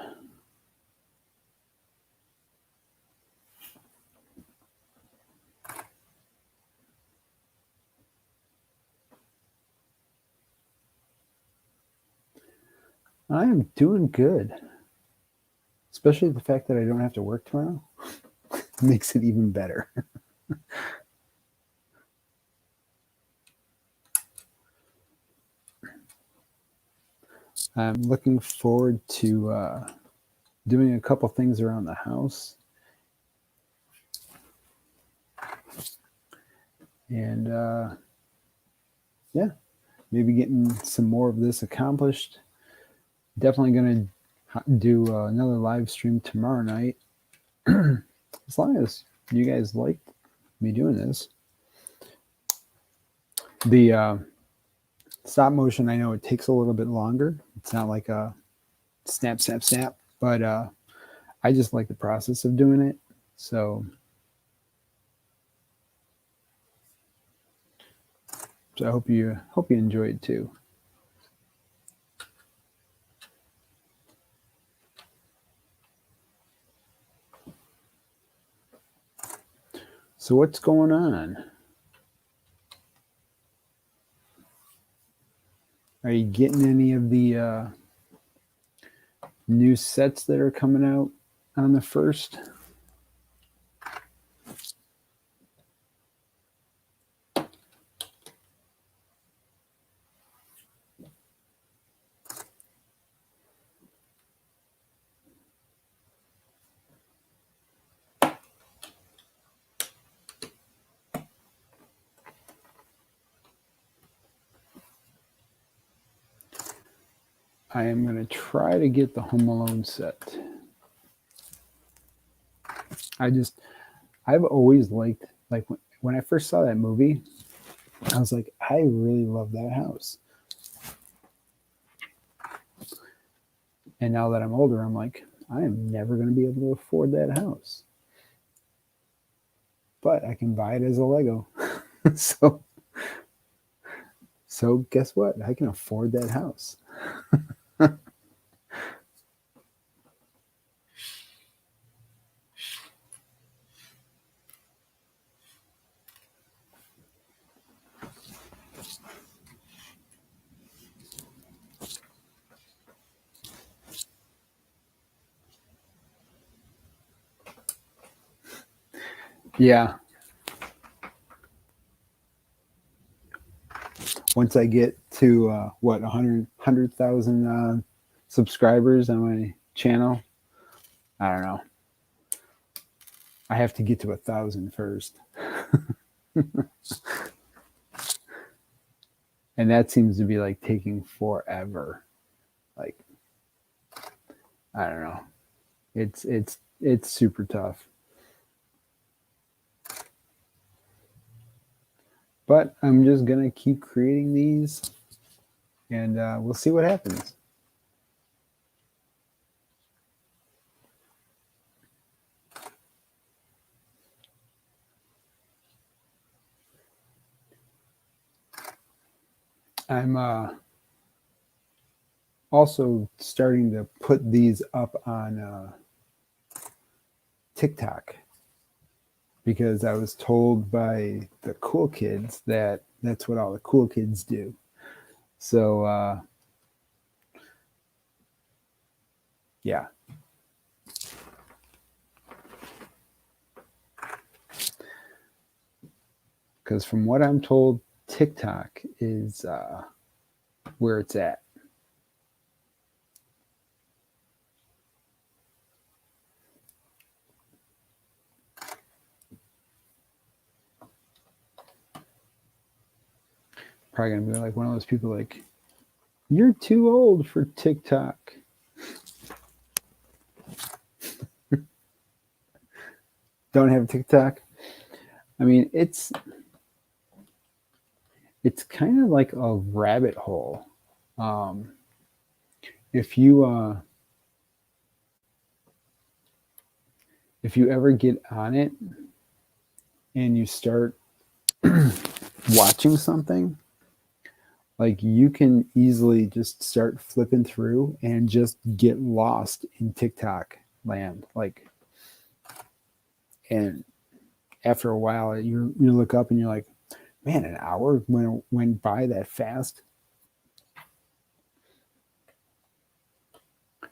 S1: I am doing good. Especially the fact that I don't have to work tomorrow makes it even better. I'm looking forward to doing a couple things around the house. And yeah, maybe getting some more of this accomplished. Definitely going to do another live stream tomorrow night. As long as you guys like me doing this. The stop motion, I know it takes a little bit longer. It's not like a snap, snap, snap. But I just like the process of doing it. So I hope you enjoy it too. So what's going on? Are you getting any of the new sets that are coming out on the 1st? I am going to try to get the Home Alone set. I've always liked, like when I first saw that movie, I was like, I really love that house. And now that I'm older, I'm like, I am never going to be able to afford that house. But I can buy it as a Lego. So guess what? I can afford that house. Yeah. Once I get to 100,000 subscribers on my channel, I don't know. I have to get to 1,000 first. And that seems to be like taking forever. Like, I don't know. It's super tough. But I'm just gonna keep creating these, and we'll see what happens. I'm also starting to put these up on TikTok, because I was told by the cool kids that that's what all the cool kids do. So yeah. Because from what I'm told, TikTok is where it's at. Probably gonna be like one of those people like, you're too old for TikTok. Don't have TikTok. I mean, it's kind of like a rabbit hole. If you ever get on it and you start watching something, like you can easily just start flipping through and just get lost in TikTok land. Like, and after a while, you look up and you're like, man, an hour went by that fast.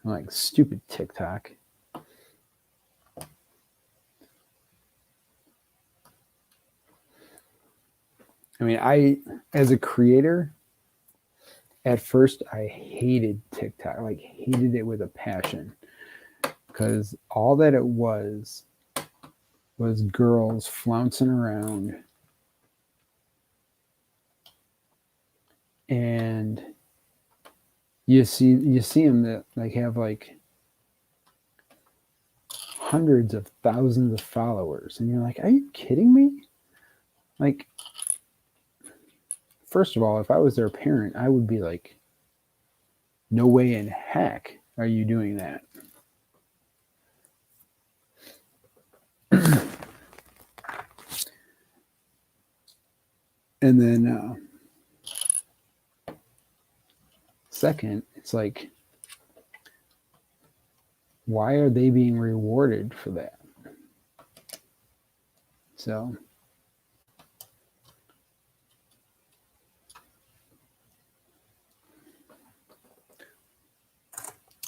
S1: I'm like, stupid TikTok. I mean, as a creator, at first I hated TikTok, like hated it with a passion, because all that it was girls flouncing around, and you see them that like have like hundreds of thousands of followers, and you're like, are you kidding me? Like, first of all, if I was their parent, I would be like, no way in heck are you doing that. And then second, it's like, why are they being rewarded for that? So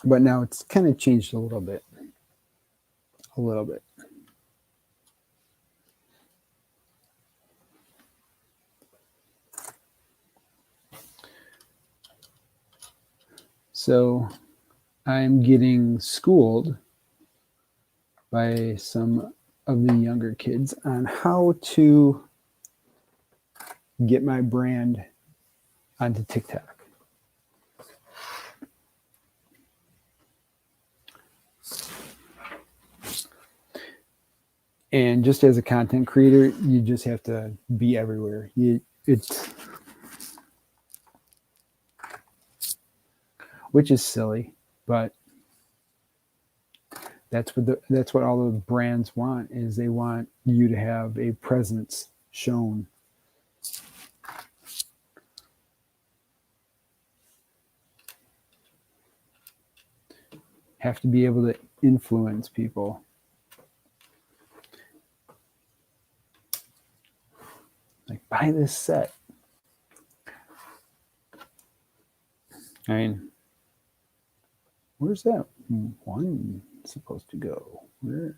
S1: but now it's kind of changed a little bit. So I'm getting schooled by some of the younger kids on how to get my brand onto TikTok. And just as a content creator, you just have to be everywhere. Which is silly, but that's what all the brands want, is they want you to have a presence shown. Have to be able to influence people. Like, buy this set. I mean, where's that one supposed to go? Where?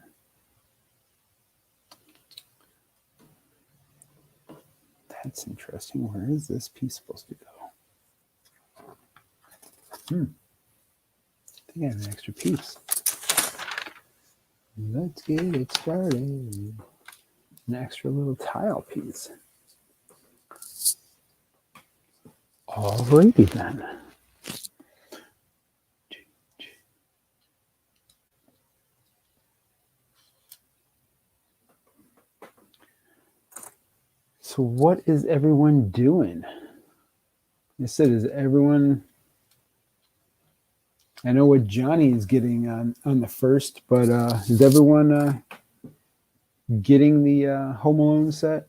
S1: That's interesting. Where is this piece supposed to go? I think I have an extra piece. Let's get it started. An extra little tile piece. Alrighty then. So what is everyone doing? I said, is everyone... I know what Johnny is getting on the first, but is everyone getting the Home Alone set?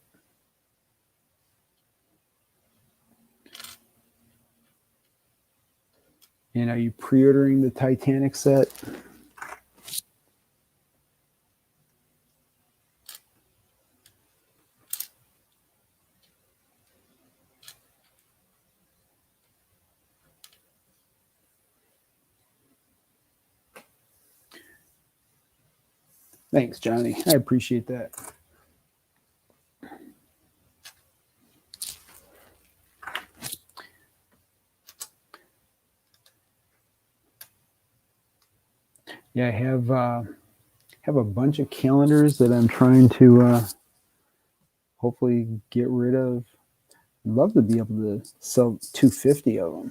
S1: And are you pre-ordering the Titanic set? Thanks, Johnny. I appreciate that. Yeah, I have a bunch of calendars that I'm trying to hopefully get rid of. I'd love to be able to sell 250 of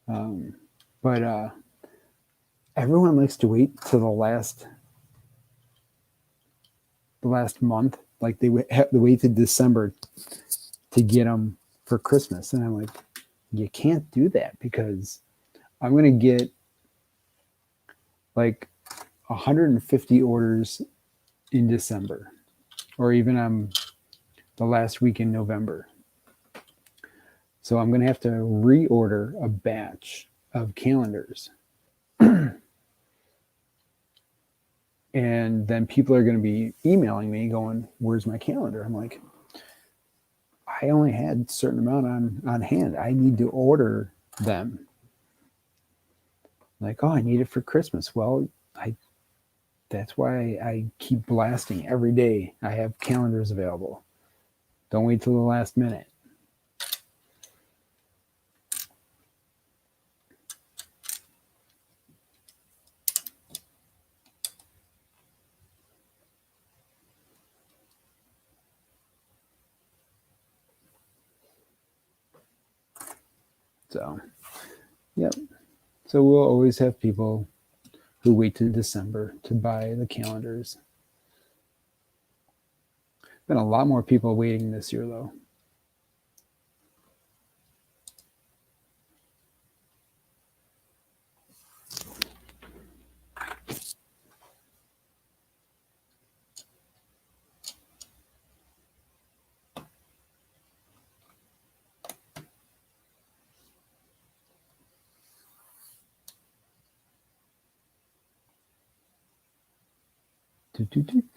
S1: them. But everyone likes to wait till the last month. Like they have to wait to December to get them for Christmas. And I'm like, you can't do that, because I'm going to get like 150 orders in December, or even on the last week in November. So I'm going to have to reorder a batch of calendars. And then people are going to be emailing me going, where's my calendar? I'm like, I only had a certain amount on hand. I need to order them. Like, oh, I need it for Christmas. Well, that's why I keep blasting every day. I have calendars available. Don't wait till the last minute. So, yep. So we'll always have people who wait to December to buy the calendars. Been a lot more people waiting this year, though.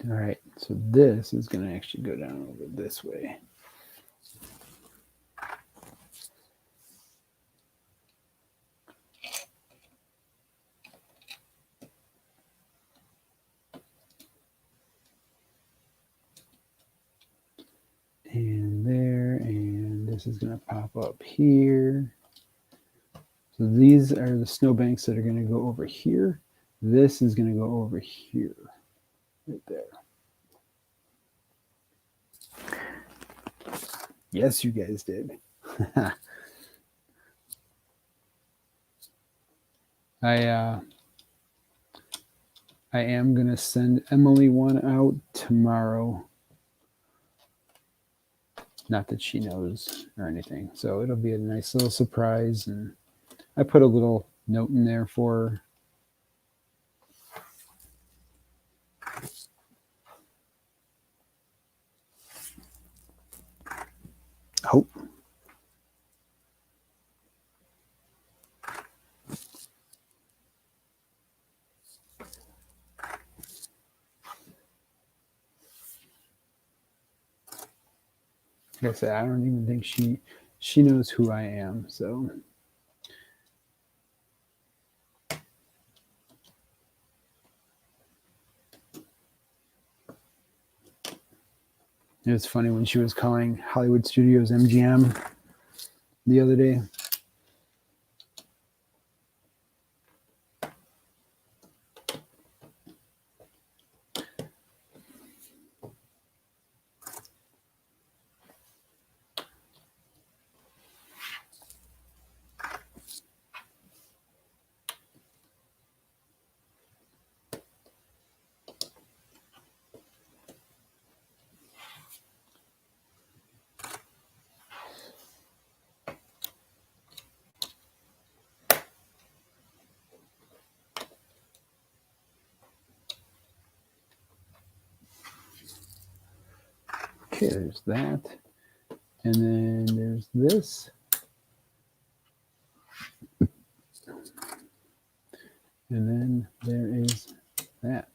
S1: All right, so this is going to actually go down over this way. And there, and this is going to pop up here. So these are the snowbanks that are going to go over here. This is going to go over here, right there. Yes, you guys did. I am going to send Emily one out tomorrow. Not that she knows or anything. So it'll be a nice little surprise. And I put a little note in there for her. Hope. Like I said, I don't even think she knows who I am. So it was funny when she was calling Hollywood Studios MGM the other day. Okay, there's that. And then there's this. And then there is that.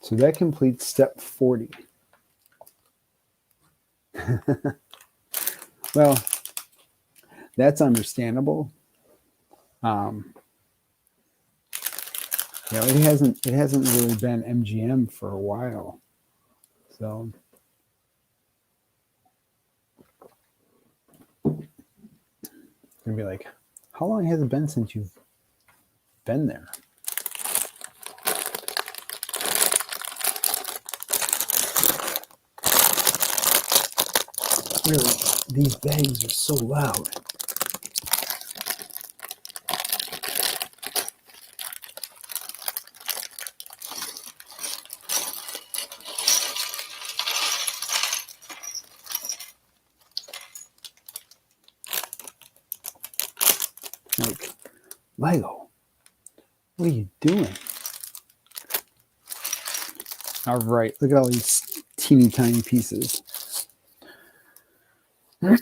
S1: So that completes step 40. Well, that's understandable. You know, it hasn't really been MGM for a while. So you'll be like, how long has it been since you've been there? Really, these bags are so loud. Like, Lego, what are you doing? All right, look at all these teeny tiny pieces. All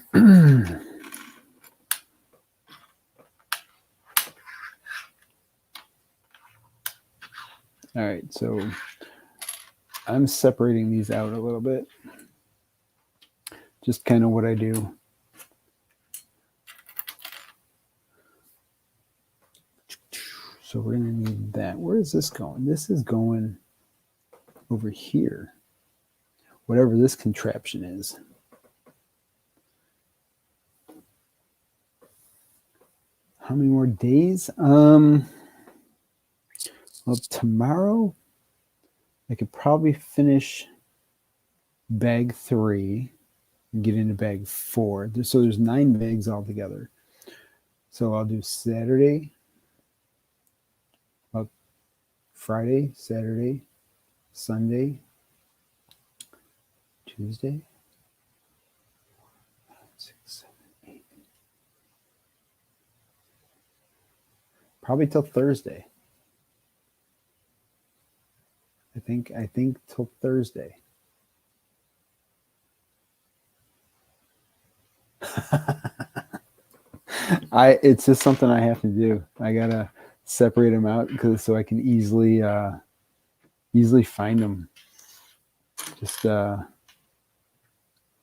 S1: right, so I'm separating these out a little bit. Just kind of what I do. So we're going to need that. Where is this going? This is going over here. Whatever this contraption is. How many more days? Well, tomorrow I could probably finish bag 3 and get into bag 4. So there's 9 bags altogether. So I'll do Saturday, Friday, Saturday, Sunday, Tuesday, 6, 7, 8. Probably till Thursday. I think till Thursday. It's just something I have to do. I gotta separate them out so I can easily find them. Just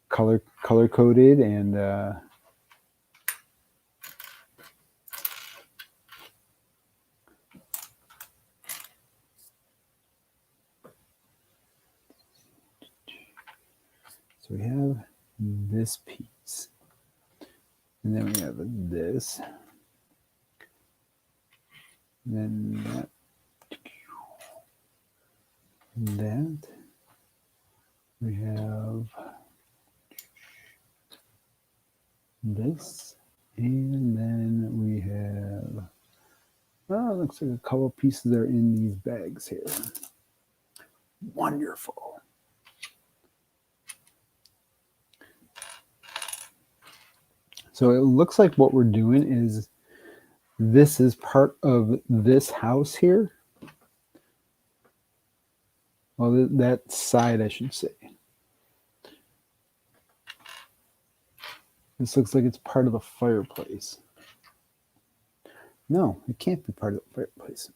S1: color coded and so we have this piece, and then we have this, and then that. We have this, and then we have looks like a couple pieces are in these bags here. Wonderful. So it looks like what we're doing is this is part of this house here. Well, that side, I should say. This looks like it's part of the fireplace. No, it can't be part of the fireplace.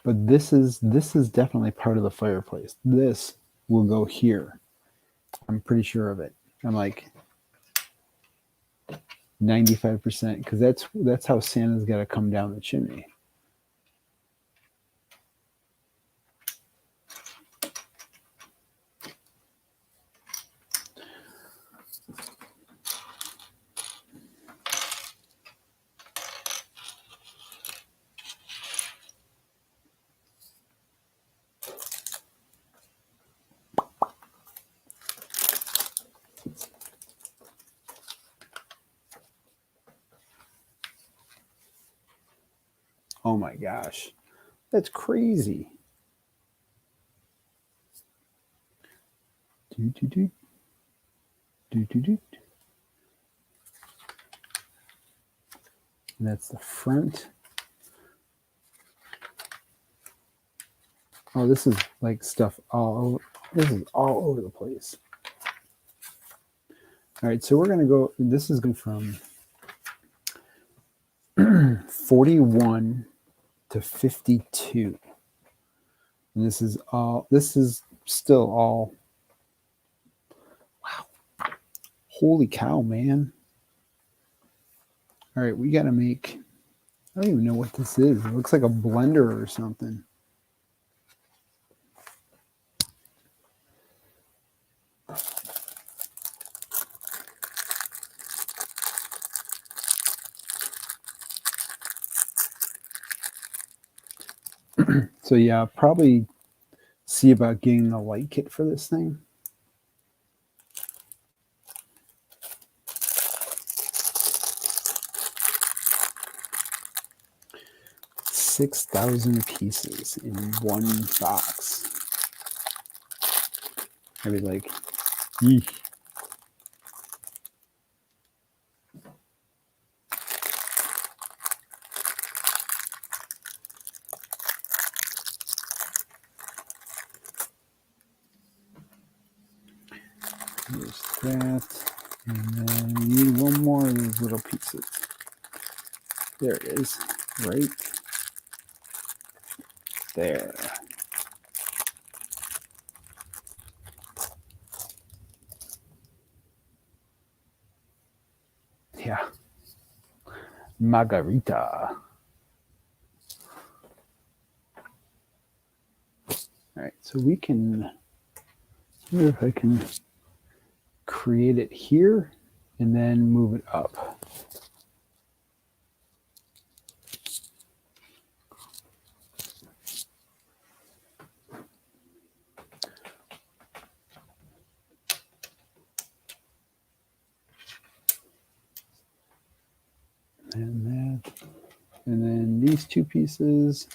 S1: But this is definitely part of the fireplace. This will go here. I'm pretty sure of it. I'm like 95% because that's how Santa's got to come down the chimney. Oh my gosh, that's crazy. And that's the front. Oh, this is like stuff all over. This is all over the place. All right, so we're going to go, this is going from 41 to 52. And this is still all, wow. Holy cow, man. All right, we got to make, I don't even know what this is. It looks like a blender or something. So yeah, I'll probably see about getting a light kit for this thing. $6,000 pieces in one box. I'd be like, eesh. There's that. And then we need one more of those little pieces. There it is. Right there. Yeah. Margarita. All right, so we can, I wonder if I can create it here and then move it up. And that, and then these two pieces.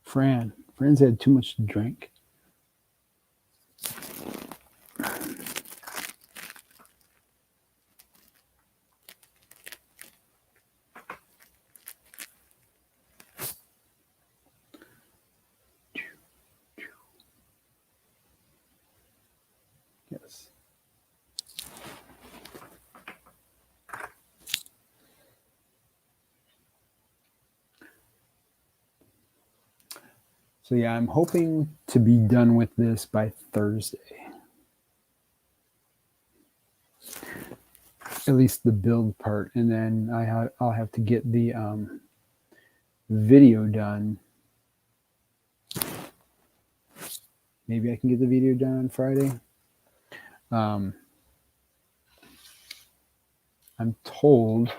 S1: Fran's had too much to drink. Yes. So yeah, I'm hoping to be done with this by Thursday. At least the build part, and then I'll have to get the video done. Maybe I can get the video done on Friday. I'm told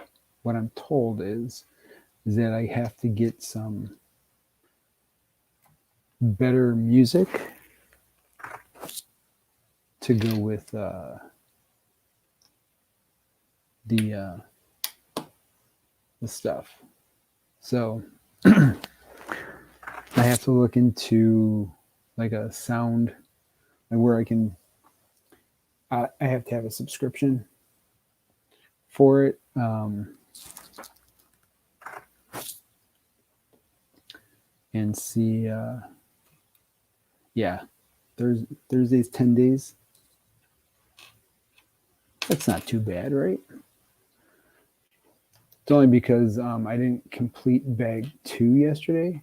S1: what I'm told is that I have to get some better music to go with the stuff. So I have to look into like a sound, like where I can. I have to have a subscription for it. And see, yeah, Thursday's 10 days. That's not too bad, right? It's only because I didn't complete bag 2 yesterday.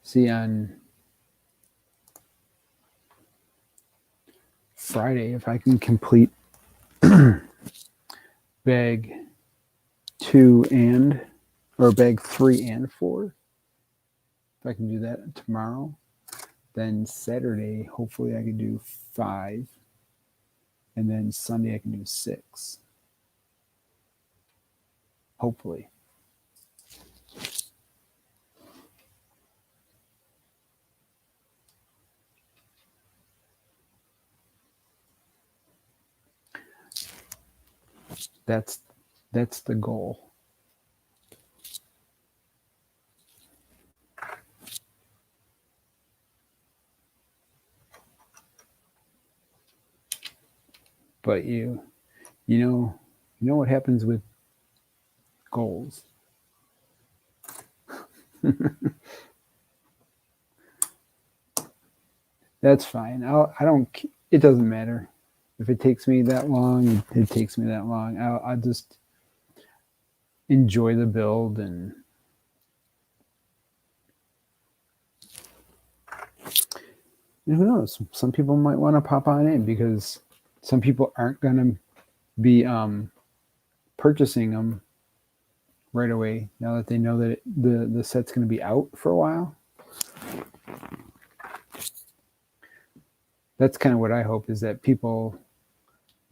S1: See, on Friday, if I can complete bag 2 or bag 3 and 4, if I can do that tomorrow, then Saturday, hopefully I can do 5. And then Sunday I can do 6. Hopefully. That's the goal. But you know what happens with goals. That's fine. I don't. It doesn't matter if it takes me that long. It takes me that long. I'll just enjoy the build, and who knows? Some people might want to pop on in because some people aren't going to be purchasing them right away now that they know that the set's going to be out for a while. That's kind of what I hope, is that people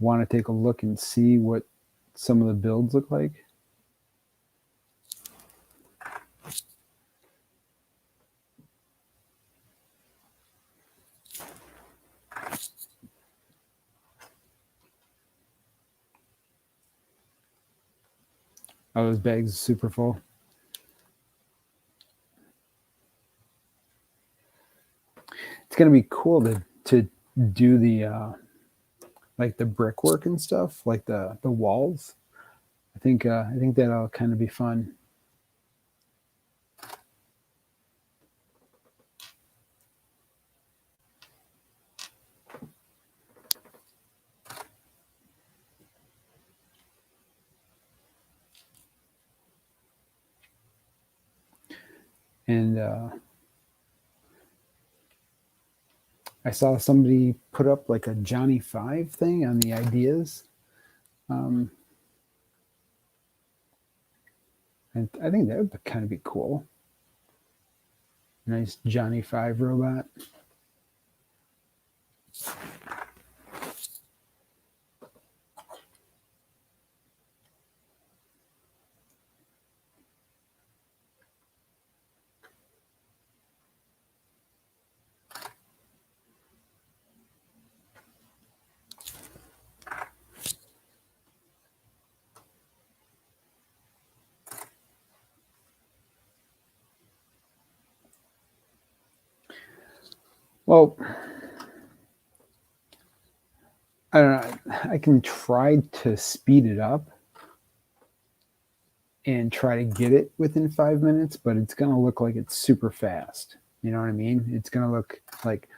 S1: want to take a look and see what some of the builds look like. Oh, those bags are super full. It's gonna be cool to do the like the brickwork and stuff, like the walls. I think that'll kind of be fun. And I saw somebody put up like a Johnny 5 thing on the ideas. And I think that would kind of be cool. Nice Johnny 5 robot. Well, I don't know. I can try to speed it up and try to get it within 5 minutes, but it's going to look like it's super fast. You know what I mean? It's going to look like.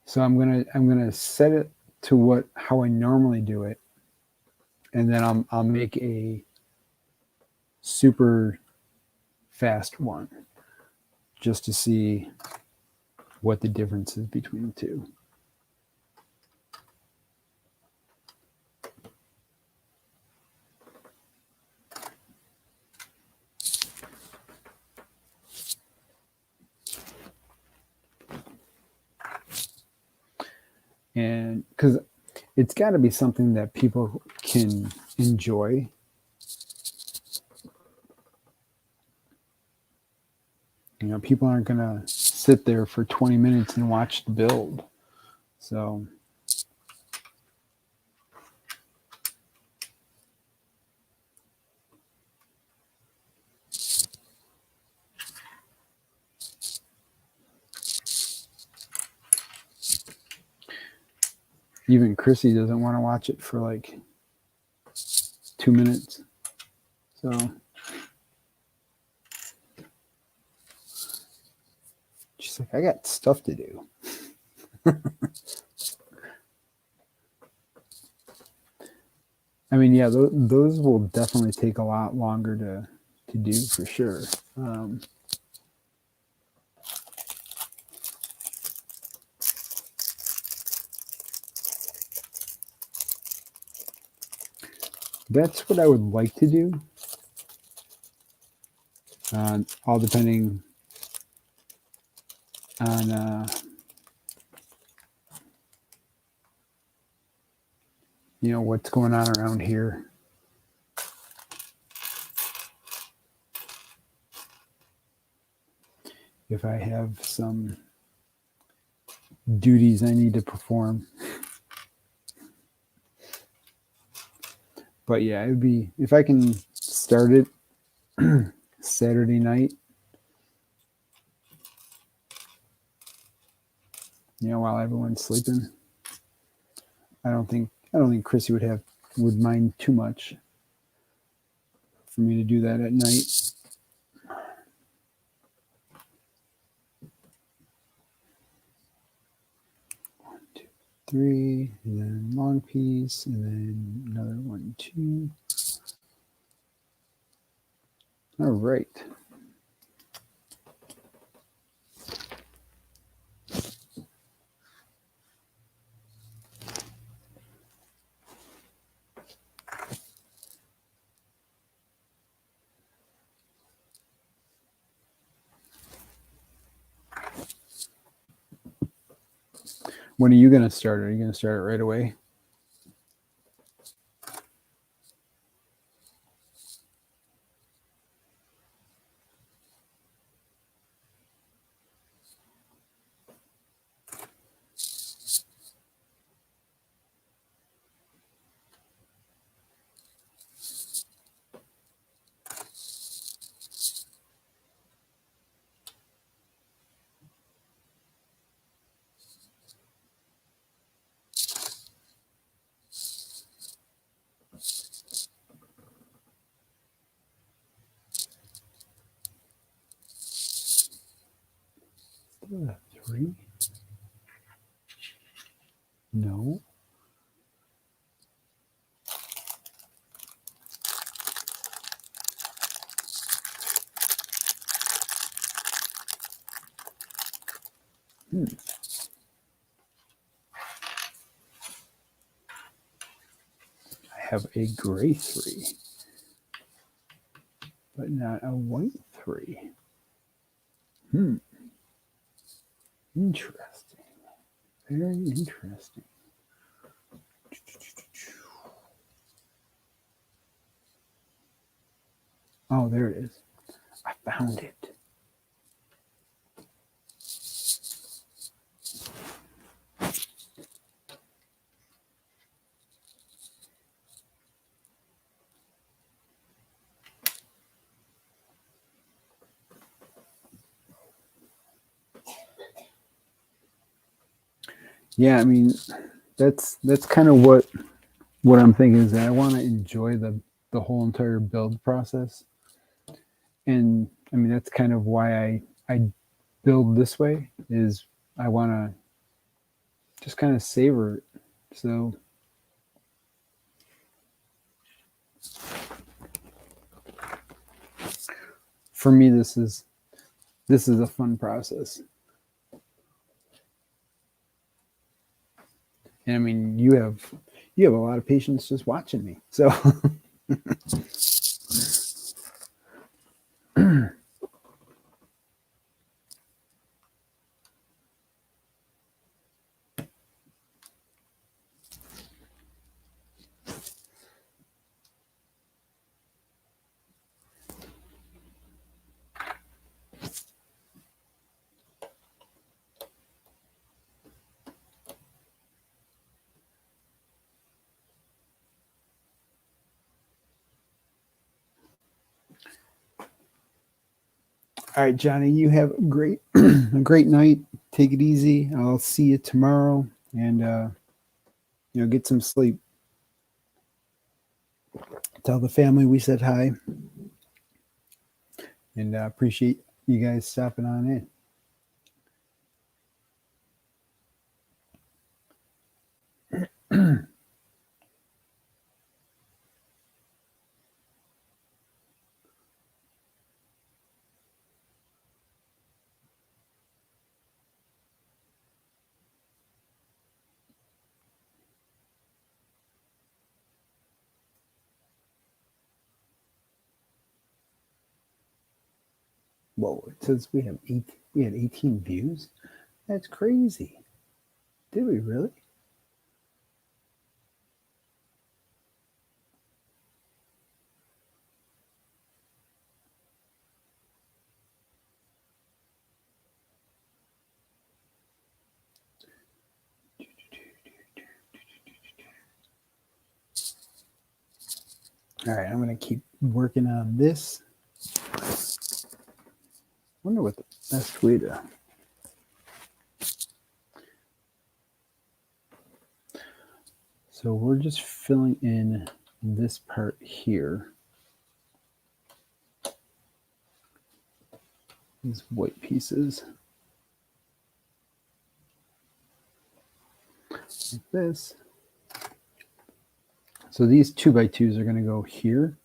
S1: So I'm gonna set it to how I normally do it, and then I'll make a super fast one just to see what the difference is between the two. And because it's got to be something that people can enjoy. You know, people aren't going to sit there for 20 minutes and watch the build. So even Chrissy doesn't want to watch it for like 2 minutes. So she's like, I got stuff to do. I mean, yeah, those will definitely take a lot longer to do for sure. That's what I would like to do. All depending on you know, what's going on around here. If I have some duties I need to perform. But yeah, it would be, if I can start it Saturday night, you know, while everyone's sleeping. I don't think Chrissy would mind too much for me to do that at night. One, two, three, and then long piece, and then another 1, 2. All right. When are you going to start? Are you going to start it right away? Still at 3? No. I have a gray 3, but not a white 3. Interesting. Very interesting. Oh, there it is. I found it. Yeah, I mean, that's kind of what I'm thinking, is that I want to enjoy the whole entire build process. And I mean, that's kind of why I build this way, is I want to just kind of savor it. So for me, this is a fun process. And I mean, you have a lot of patience just watching me. So All right, Johnny, you have a great a great night. Take it easy. I'll see you tomorrow, and get some sleep. Tell the family we said hi, and appreciate you guys stopping on in. Whoa! It says we have We had 18 views. That's crazy. Did we really? All right, I'm gonna keep working on this. Wonder what the best way to. So we're just filling in this part here. These white pieces. Like this. So these 2x2s are going to go here.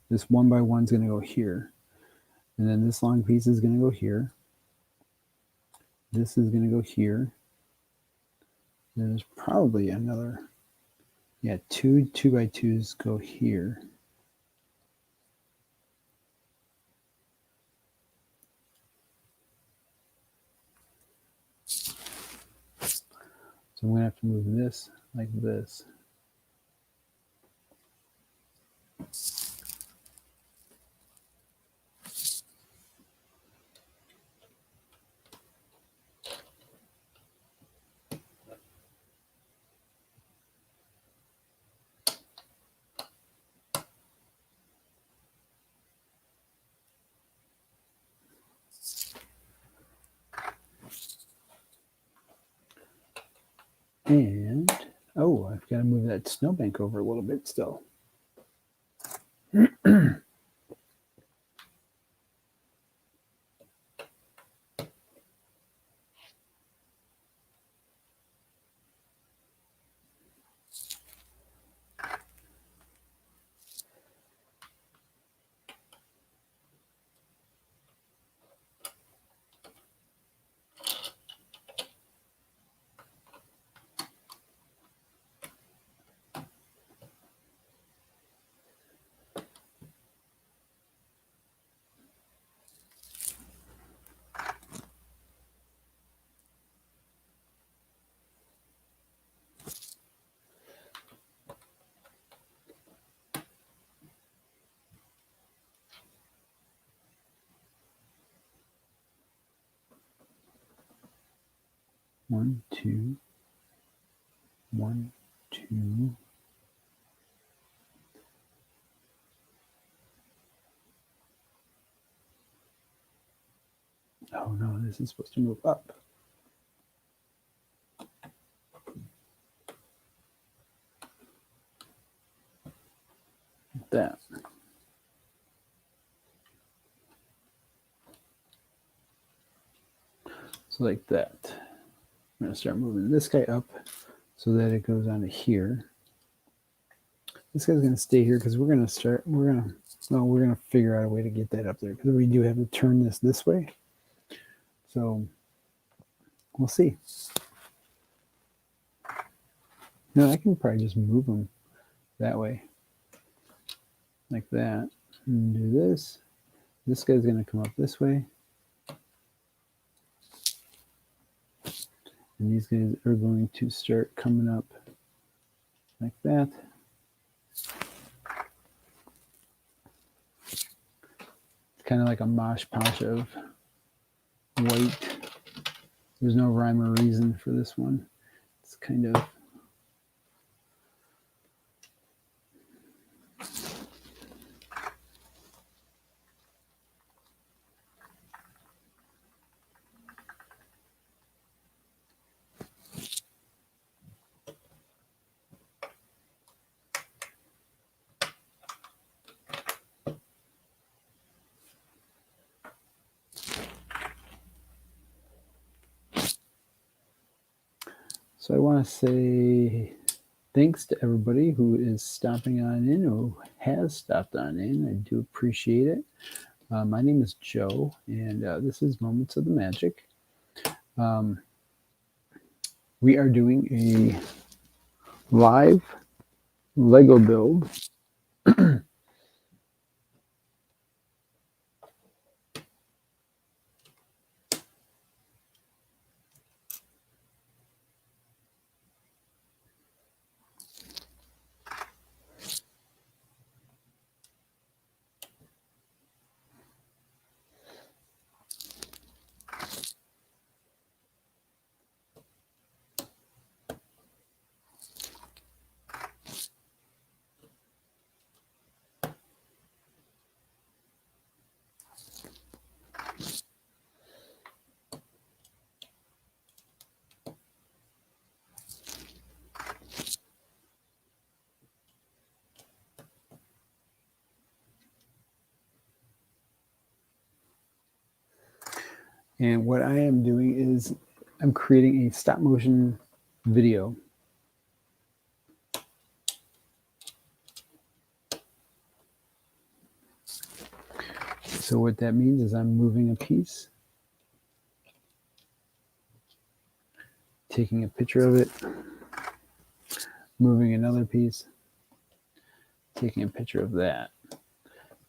S1: This 1x1 is going to go here. And then this long piece is going to go here. This is going to go here. There's probably another, yeah, two 2x2s go here. So I'm going to have to move this like this. And, oh, I've got to move that snowbank over a little bit still. One, two, 1, 2. Oh no, this is supposed to move up. Like that. So like that. I'm going to start moving this guy up so that it goes onto here. This guy's going to stay here because we're going to figure out a way to get that up there because we do have to turn this way. So we'll see. No, I can probably just move them that way. Like that. And do this. This guy's going to come up this way. And these guys are going to start coming up like that. It's kind of like a mosh posh of white. There's no rhyme or reason for this one. It's kind of So I want to say thanks to everybody who is stopping on in or has stopped on in. I do appreciate it. My name is Joe, and this is Moments of the Magic. We are doing a live Lego build. And what I am doing is I'm creating a stop motion video. So what that means is I'm moving a piece, taking a picture of it, moving another piece, taking a picture of that,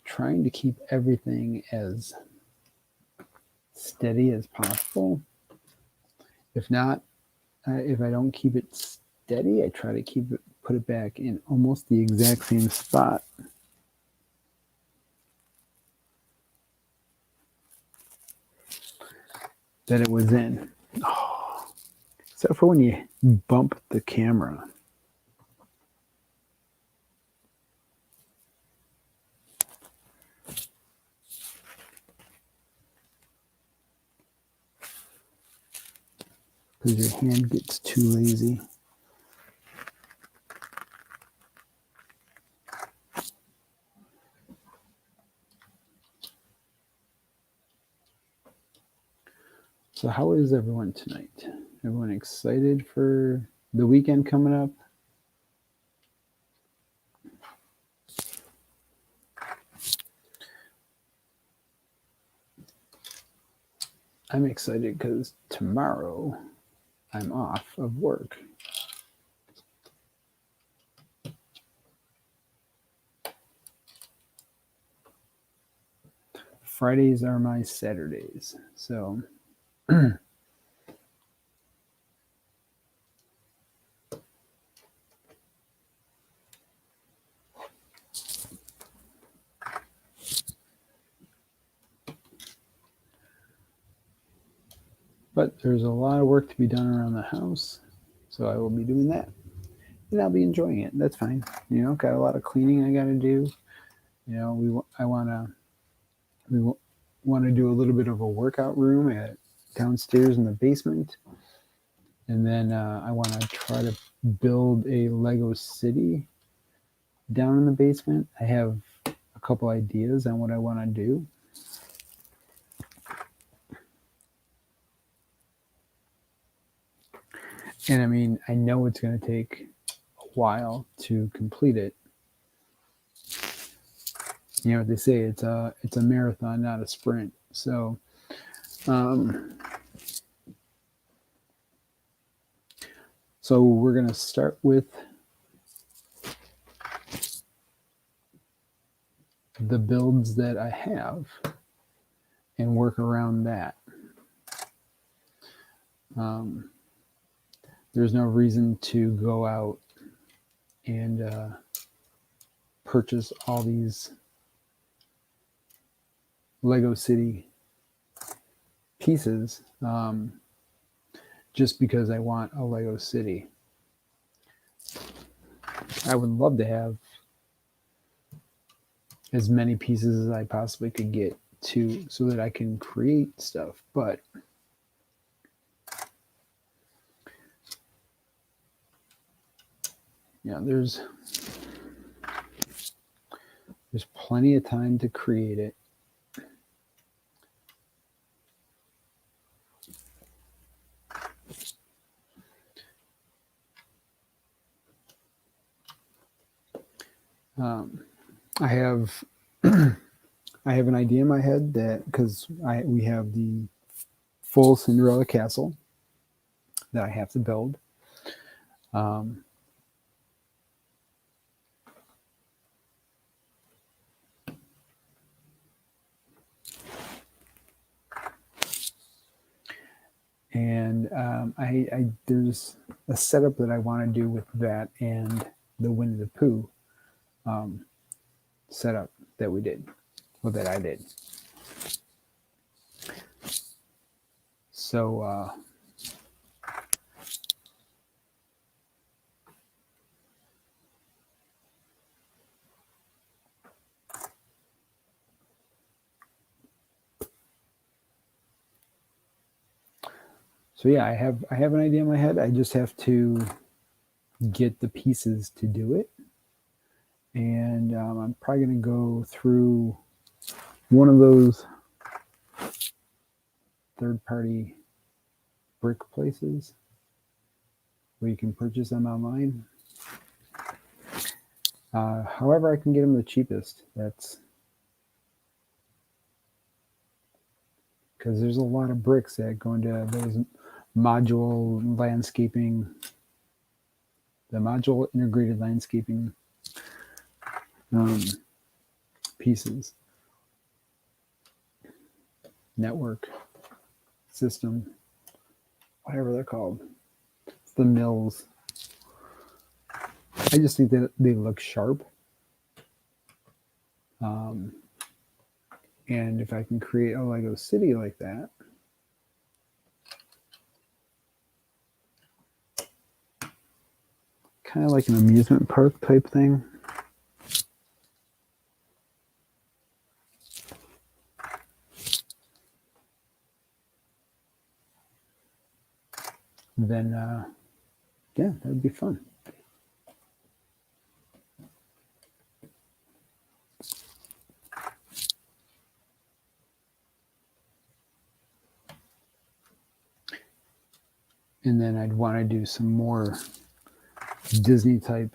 S1: trying to keep everything as steady as possible. If not, if I don't keep it steady, I try to put it back in almost the exact same spot that it was in. Oh, except for when you bump the camera. Because your hand gets too lazy. So how is everyone tonight? Everyone excited for the weekend coming up? I'm excited because tomorrow I'm off of work. Fridays are my Saturdays. So but there's a lot of work to be done around the house. So I will be doing that. And I'll be enjoying it. That's fine. You know, got a lot of cleaning I got to do. You know, we want to do a little bit of a workout room downstairs in the basement. And then I want to try to build a Lego city down in the basement. I have a couple ideas on what I want to do. And I mean, I know it's going to take a while to complete it. You know what they say, it's a marathon, not a sprint. So so we're going to start with the builds that I have and work around that. There's no reason to go out and purchase all these Lego City pieces just because I want a Lego City. I would love to have as many pieces as I possibly could get to so that I can create stuff, but yeah, there's plenty of time to create it. I have I have an idea in my head that because we have the full Cinderella Castle that I have to build. Um, and there's a setup that I want to do with that and the Winnie the Pooh setup that we did, or that I did. So so yeah, I have an idea in my head. I just have to get the pieces to do it, and I'm probably going to go through one of those third-party brick places where you can purchase them online. However, I can get them the cheapest. That's because there's a lot of bricks that go into those module landscaping, the module integrated landscaping pieces, network system, whatever they're called. It's the mills. I just think that they look sharp. And if I can create a Lego city like that, kind of like an amusement park type thing, then yeah, that would be fun. And then I'd want to do some more Disney type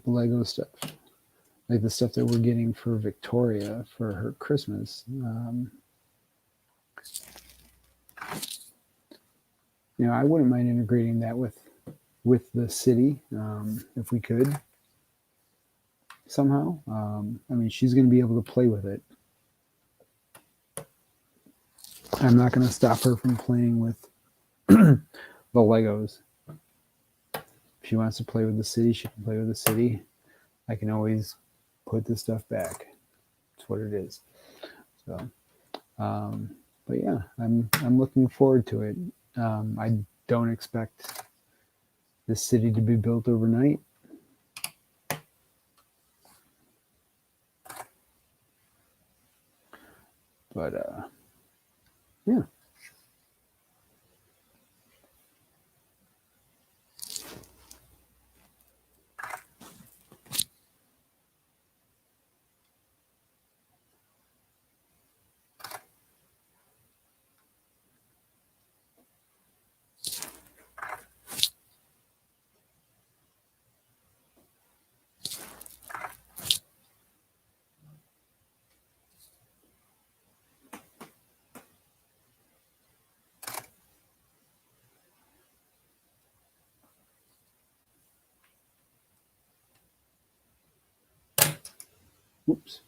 S1: Lego stuff, like the stuff that we're getting for Victoria for her Christmas. I wouldn't mind integrating that with the city if we could somehow. I mean, she's going to be able to play with it. I'm not going to stop her from playing with the Legos. If she wants to play with the city, she can play with the city. I can always put the stuff back. That's what it is. So, but yeah, I'm looking forward to it. I don't expect this city to be built overnight. But yeah. Oops.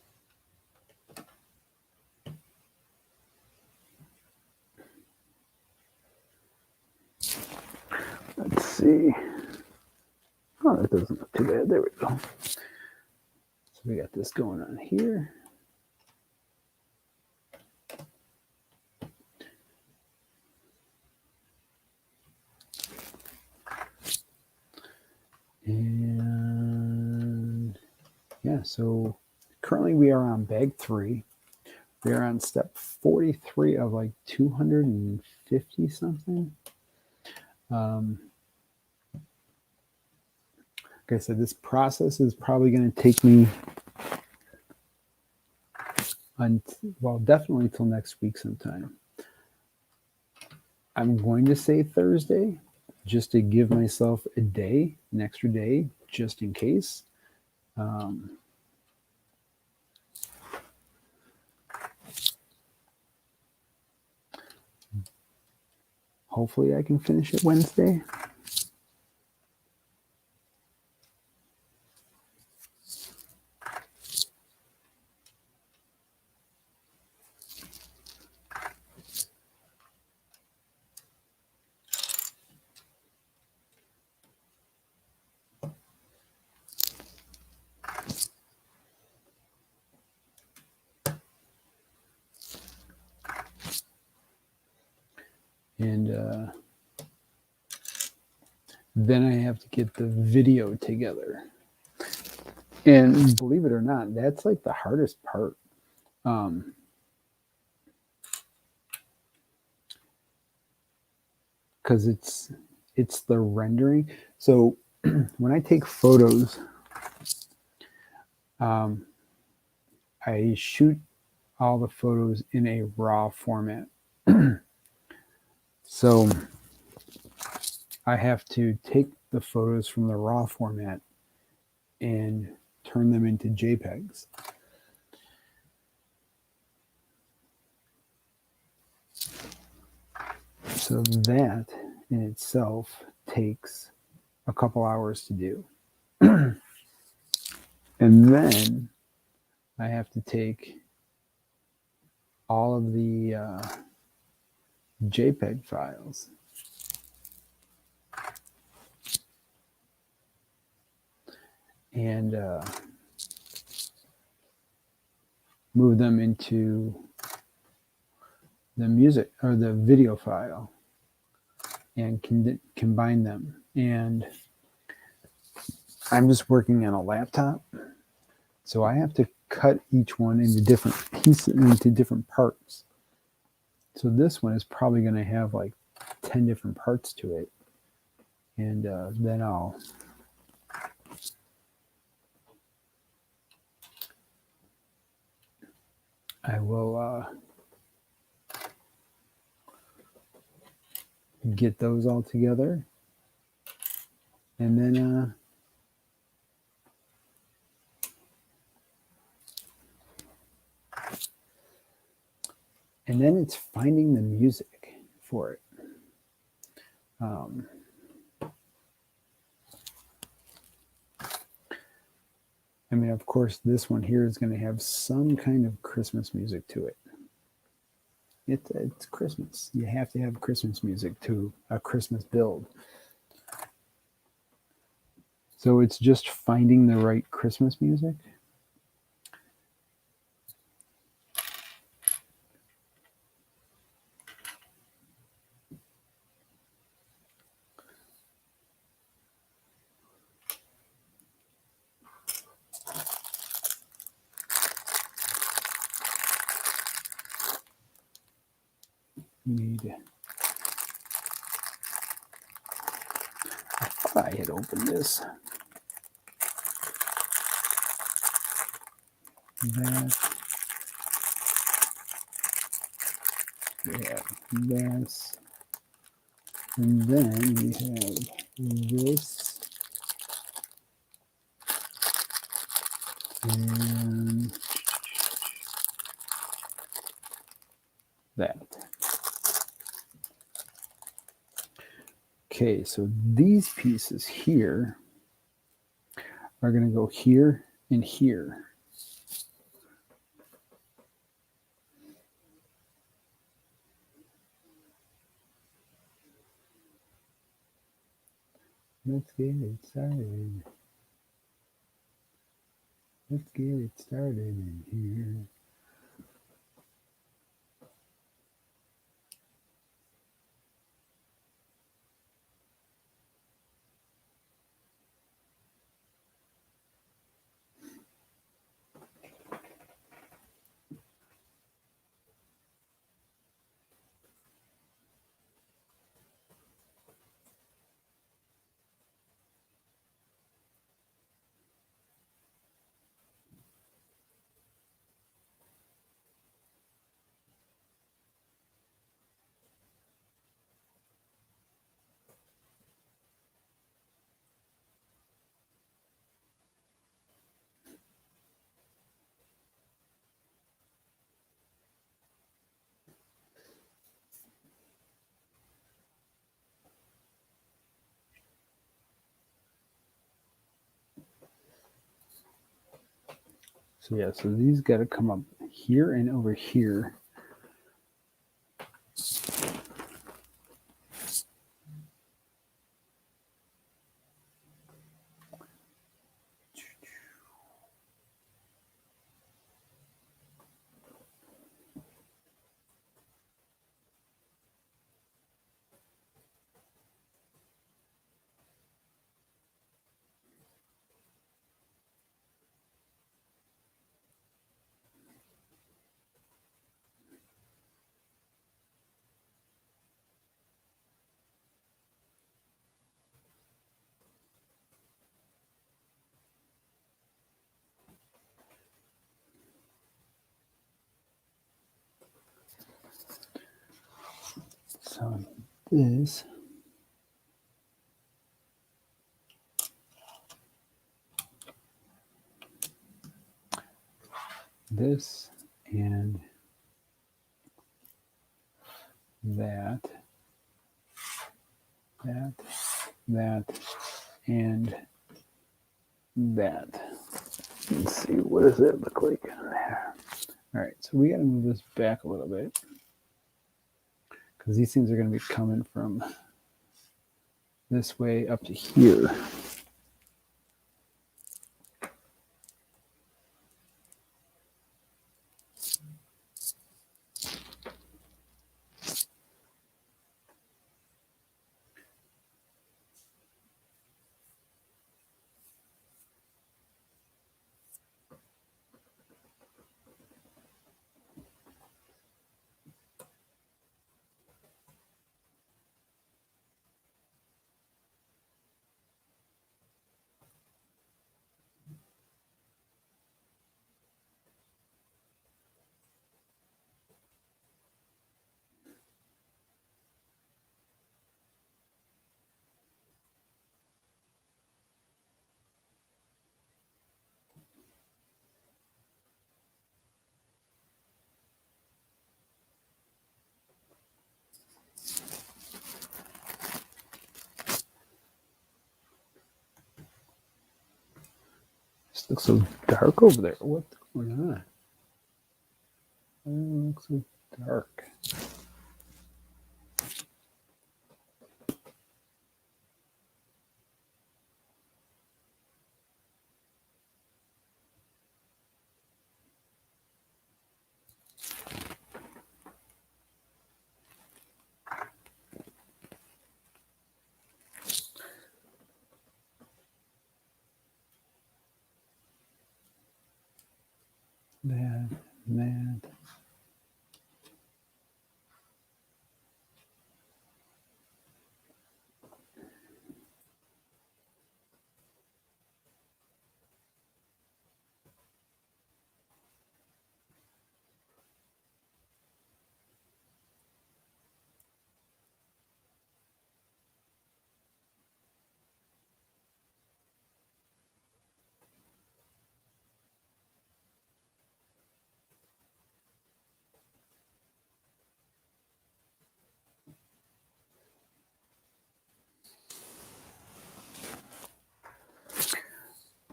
S1: Let's see. Oh, that doesn't look too bad. There we go. So we got this going on here. And yeah, so currently we are on bag 3. We are on step 43 of like 250 something. Like I said, this process is probably going to take me definitely till next week sometime. I'm going to say Thursday just to give myself a day, an extra day, just in case. Hopefully I can finish it Wednesday. And then I have to get the video together. And believe it or not, that's like the hardest part. Because it's the rendering. So when I take photos, I shoot all the photos in a RAW format. So I have to take the photos from the RAW format and turn them into JPEGs. So that in itself takes a couple hours to do. And then I have to take all of the JPEG files and move them into the music or the video file and combine them. And I'm just working on a laptop, so I have to cut each one into different pieces, into different parts. So this one is probably going to have like 10 different parts to it. And then I will get those all together. And then it's finding the music for it. I mean, of course, this one here is going to have some kind of Christmas music to it. It's Christmas. You have to have Christmas music to a Christmas build. So it's just finding the right Christmas music. I thought I had opened this. That. We have this. And then we have this. And that. Okay, so these pieces here are going to go here and here. Let's get it started. Let's get it started in here. So yeah, so these got to come up here and over here. So this and that, that, and that. Let's see, what does that look like? All right, so we got to move this back a little bit because these things are going to be coming from this way up to here. This looks so dark over there. What's going on? Why does it look so dark? That.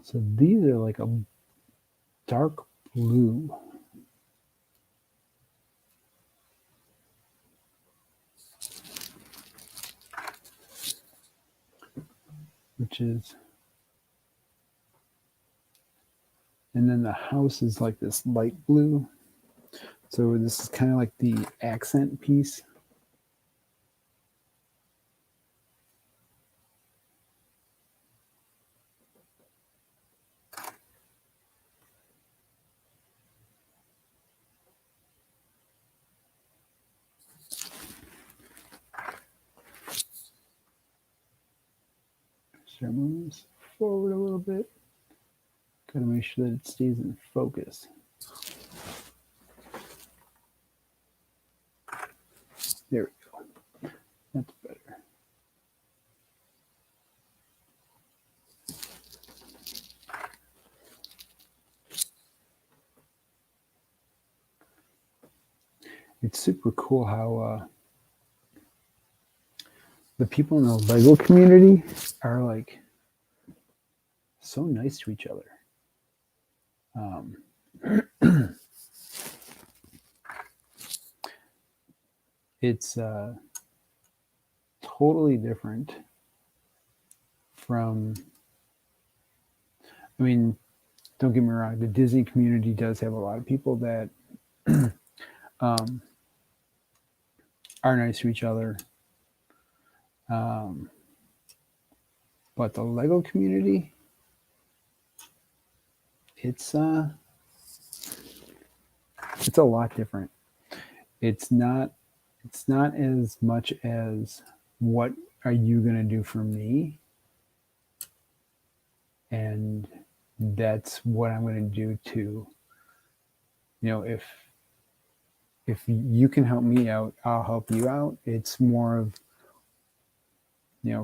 S1: So these are like a dark blue. Which is, and then the house is like this light blue. So this is kind of like the accent piece. Start moving this forward a little bit. Got to make sure that it stays in focus. There we go. That's better. It's super cool how the people in the Lego community are like so nice to each other. It's totally different from, I mean, don't get me wrong, the Disney community does have a lot of people that um, are nice to each other. But the Lego community, it's a lot different. It's not as much as what are you going to do for me, and that's what I'm going to do to, if you can help me out, I'll help you out. It's more of,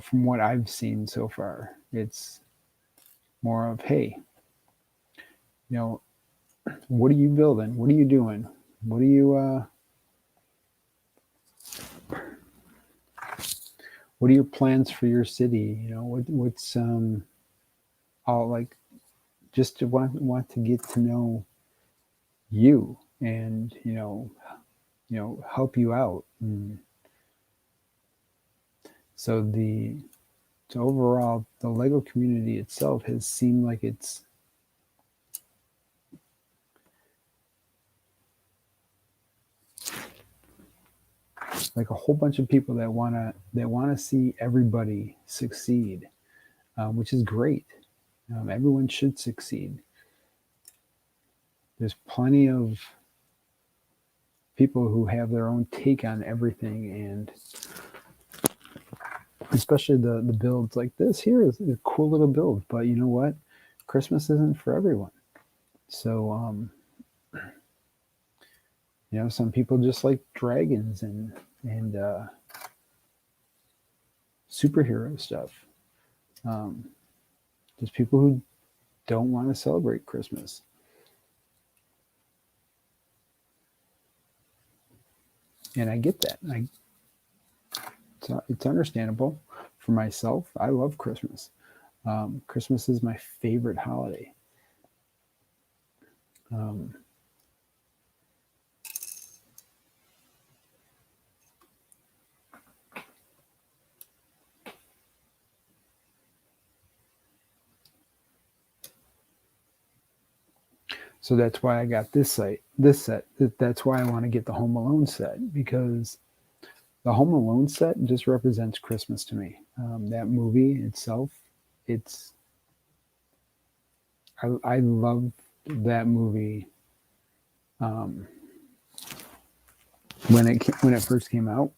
S1: from what I've seen so far, it's more of, hey, what are you building? What are you doing? What are you what are your plans for your city? What's all, like, just to want to get to know you, and help you out. And so overall, the Lego community itself has seemed like it's like a whole bunch of people that wanna see everybody succeed, which is great. Everyone should succeed. There's plenty of people who have their own take on everything, and especially the builds like this here is a cool little build. But you know what? Christmas isn't for everyone. So some people just like dragons and superhero stuff. There's people who don't want to celebrate Christmas. And I get that. It's understandable. For myself, I love Christmas. Christmas is my favorite holiday. So that's why I got this set. That's why I want to get the Home Alone set, because the Home Alone set just represents Christmas to me. That movie itself, I love that movie. When it first came out,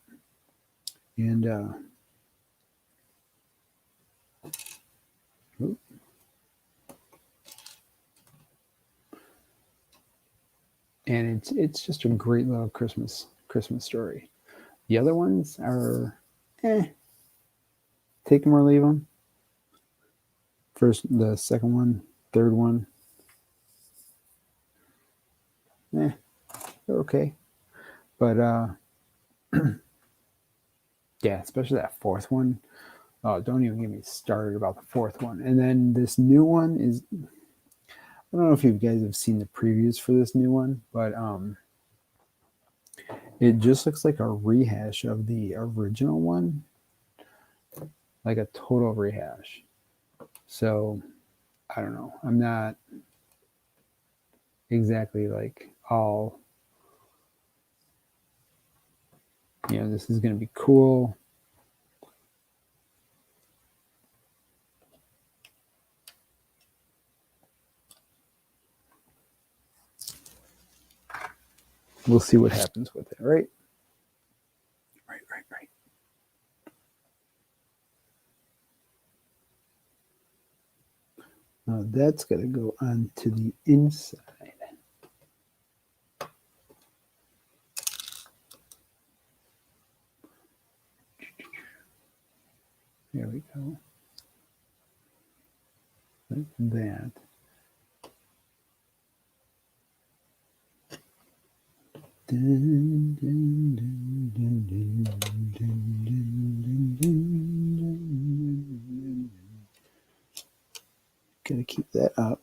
S1: and it's just a great little Christmas story. The other ones are, take them or leave them. The second one, third one, they're okay. But yeah, especially that fourth one. Oh, don't even get me started about the fourth one. And then this new one is, I don't know if you guys have seen the previews for this new one, but it just looks like a rehash of the original one, like a total rehash. So I don't know. I'm not exactly like all, this is going to be cool. We'll see what happens with it, right? Right. Now that's going to go on to the inside. There we go. Like that. Dun, dun, dun, dun, dun, dun, dun, dun, dun. Gotta keep that up.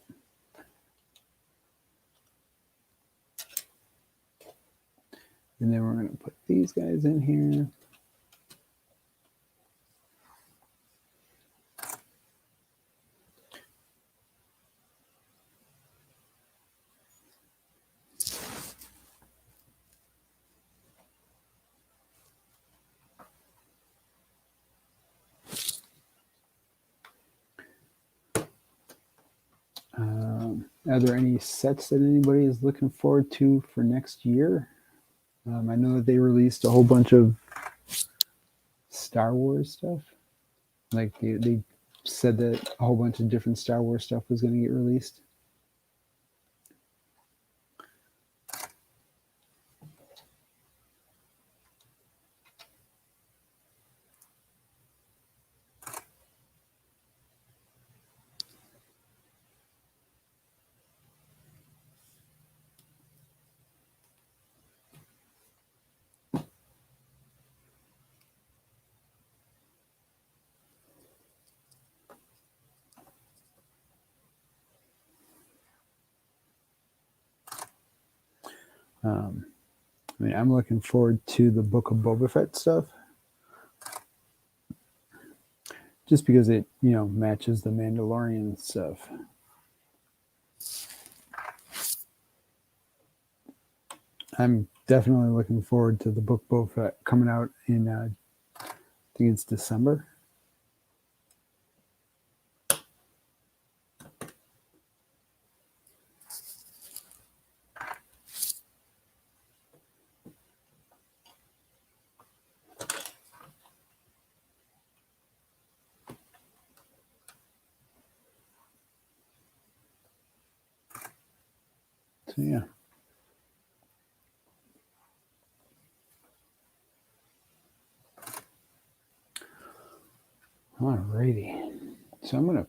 S1: And then we're going to put these guys in here. Are there any sets that anybody is looking forward to for next year? I know that they released a whole bunch of Star Wars stuff. Like they said that a whole bunch of different Star Wars stuff was going to get released. I mean, I'm looking forward to the Book of Boba Fett stuff, just because it, you know, matches the Mandalorian stuff. I'm definitely looking forward to the Book of Boba Fett coming out in, I think it's December. So yeah. Alrighty. So I'm gonna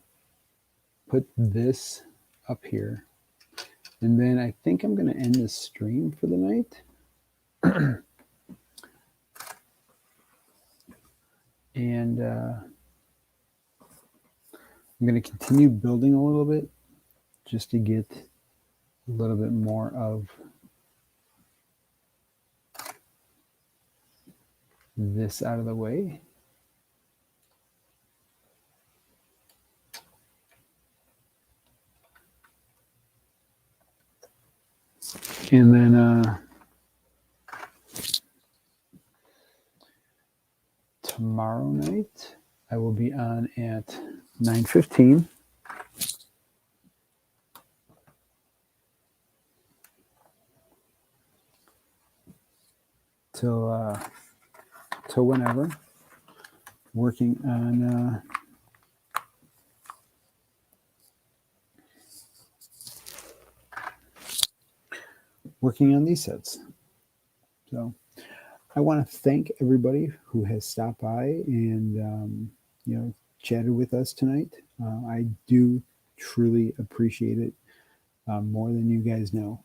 S1: put this up here, and then I think I'm gonna end the stream for the night. And I'm gonna continue building a little bit just to get a little bit more of this out of the way. And then tomorrow night I will be on at 9:15. Till whenever, working on these sets. So I want to thank everybody who has stopped by and you know, chatted with us tonight. I do truly appreciate it more than you guys know.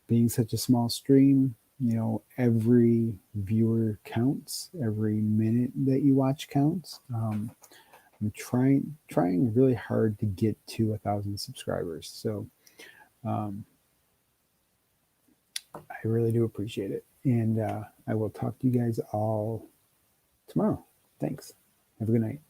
S1: Being such a small stream, you know, every viewer counts. Every minute that you watch counts. I'm trying really hard to get to 1,000 subscribers. So I really do appreciate it. And I will talk to you guys all tomorrow. Thanks. Have a good night.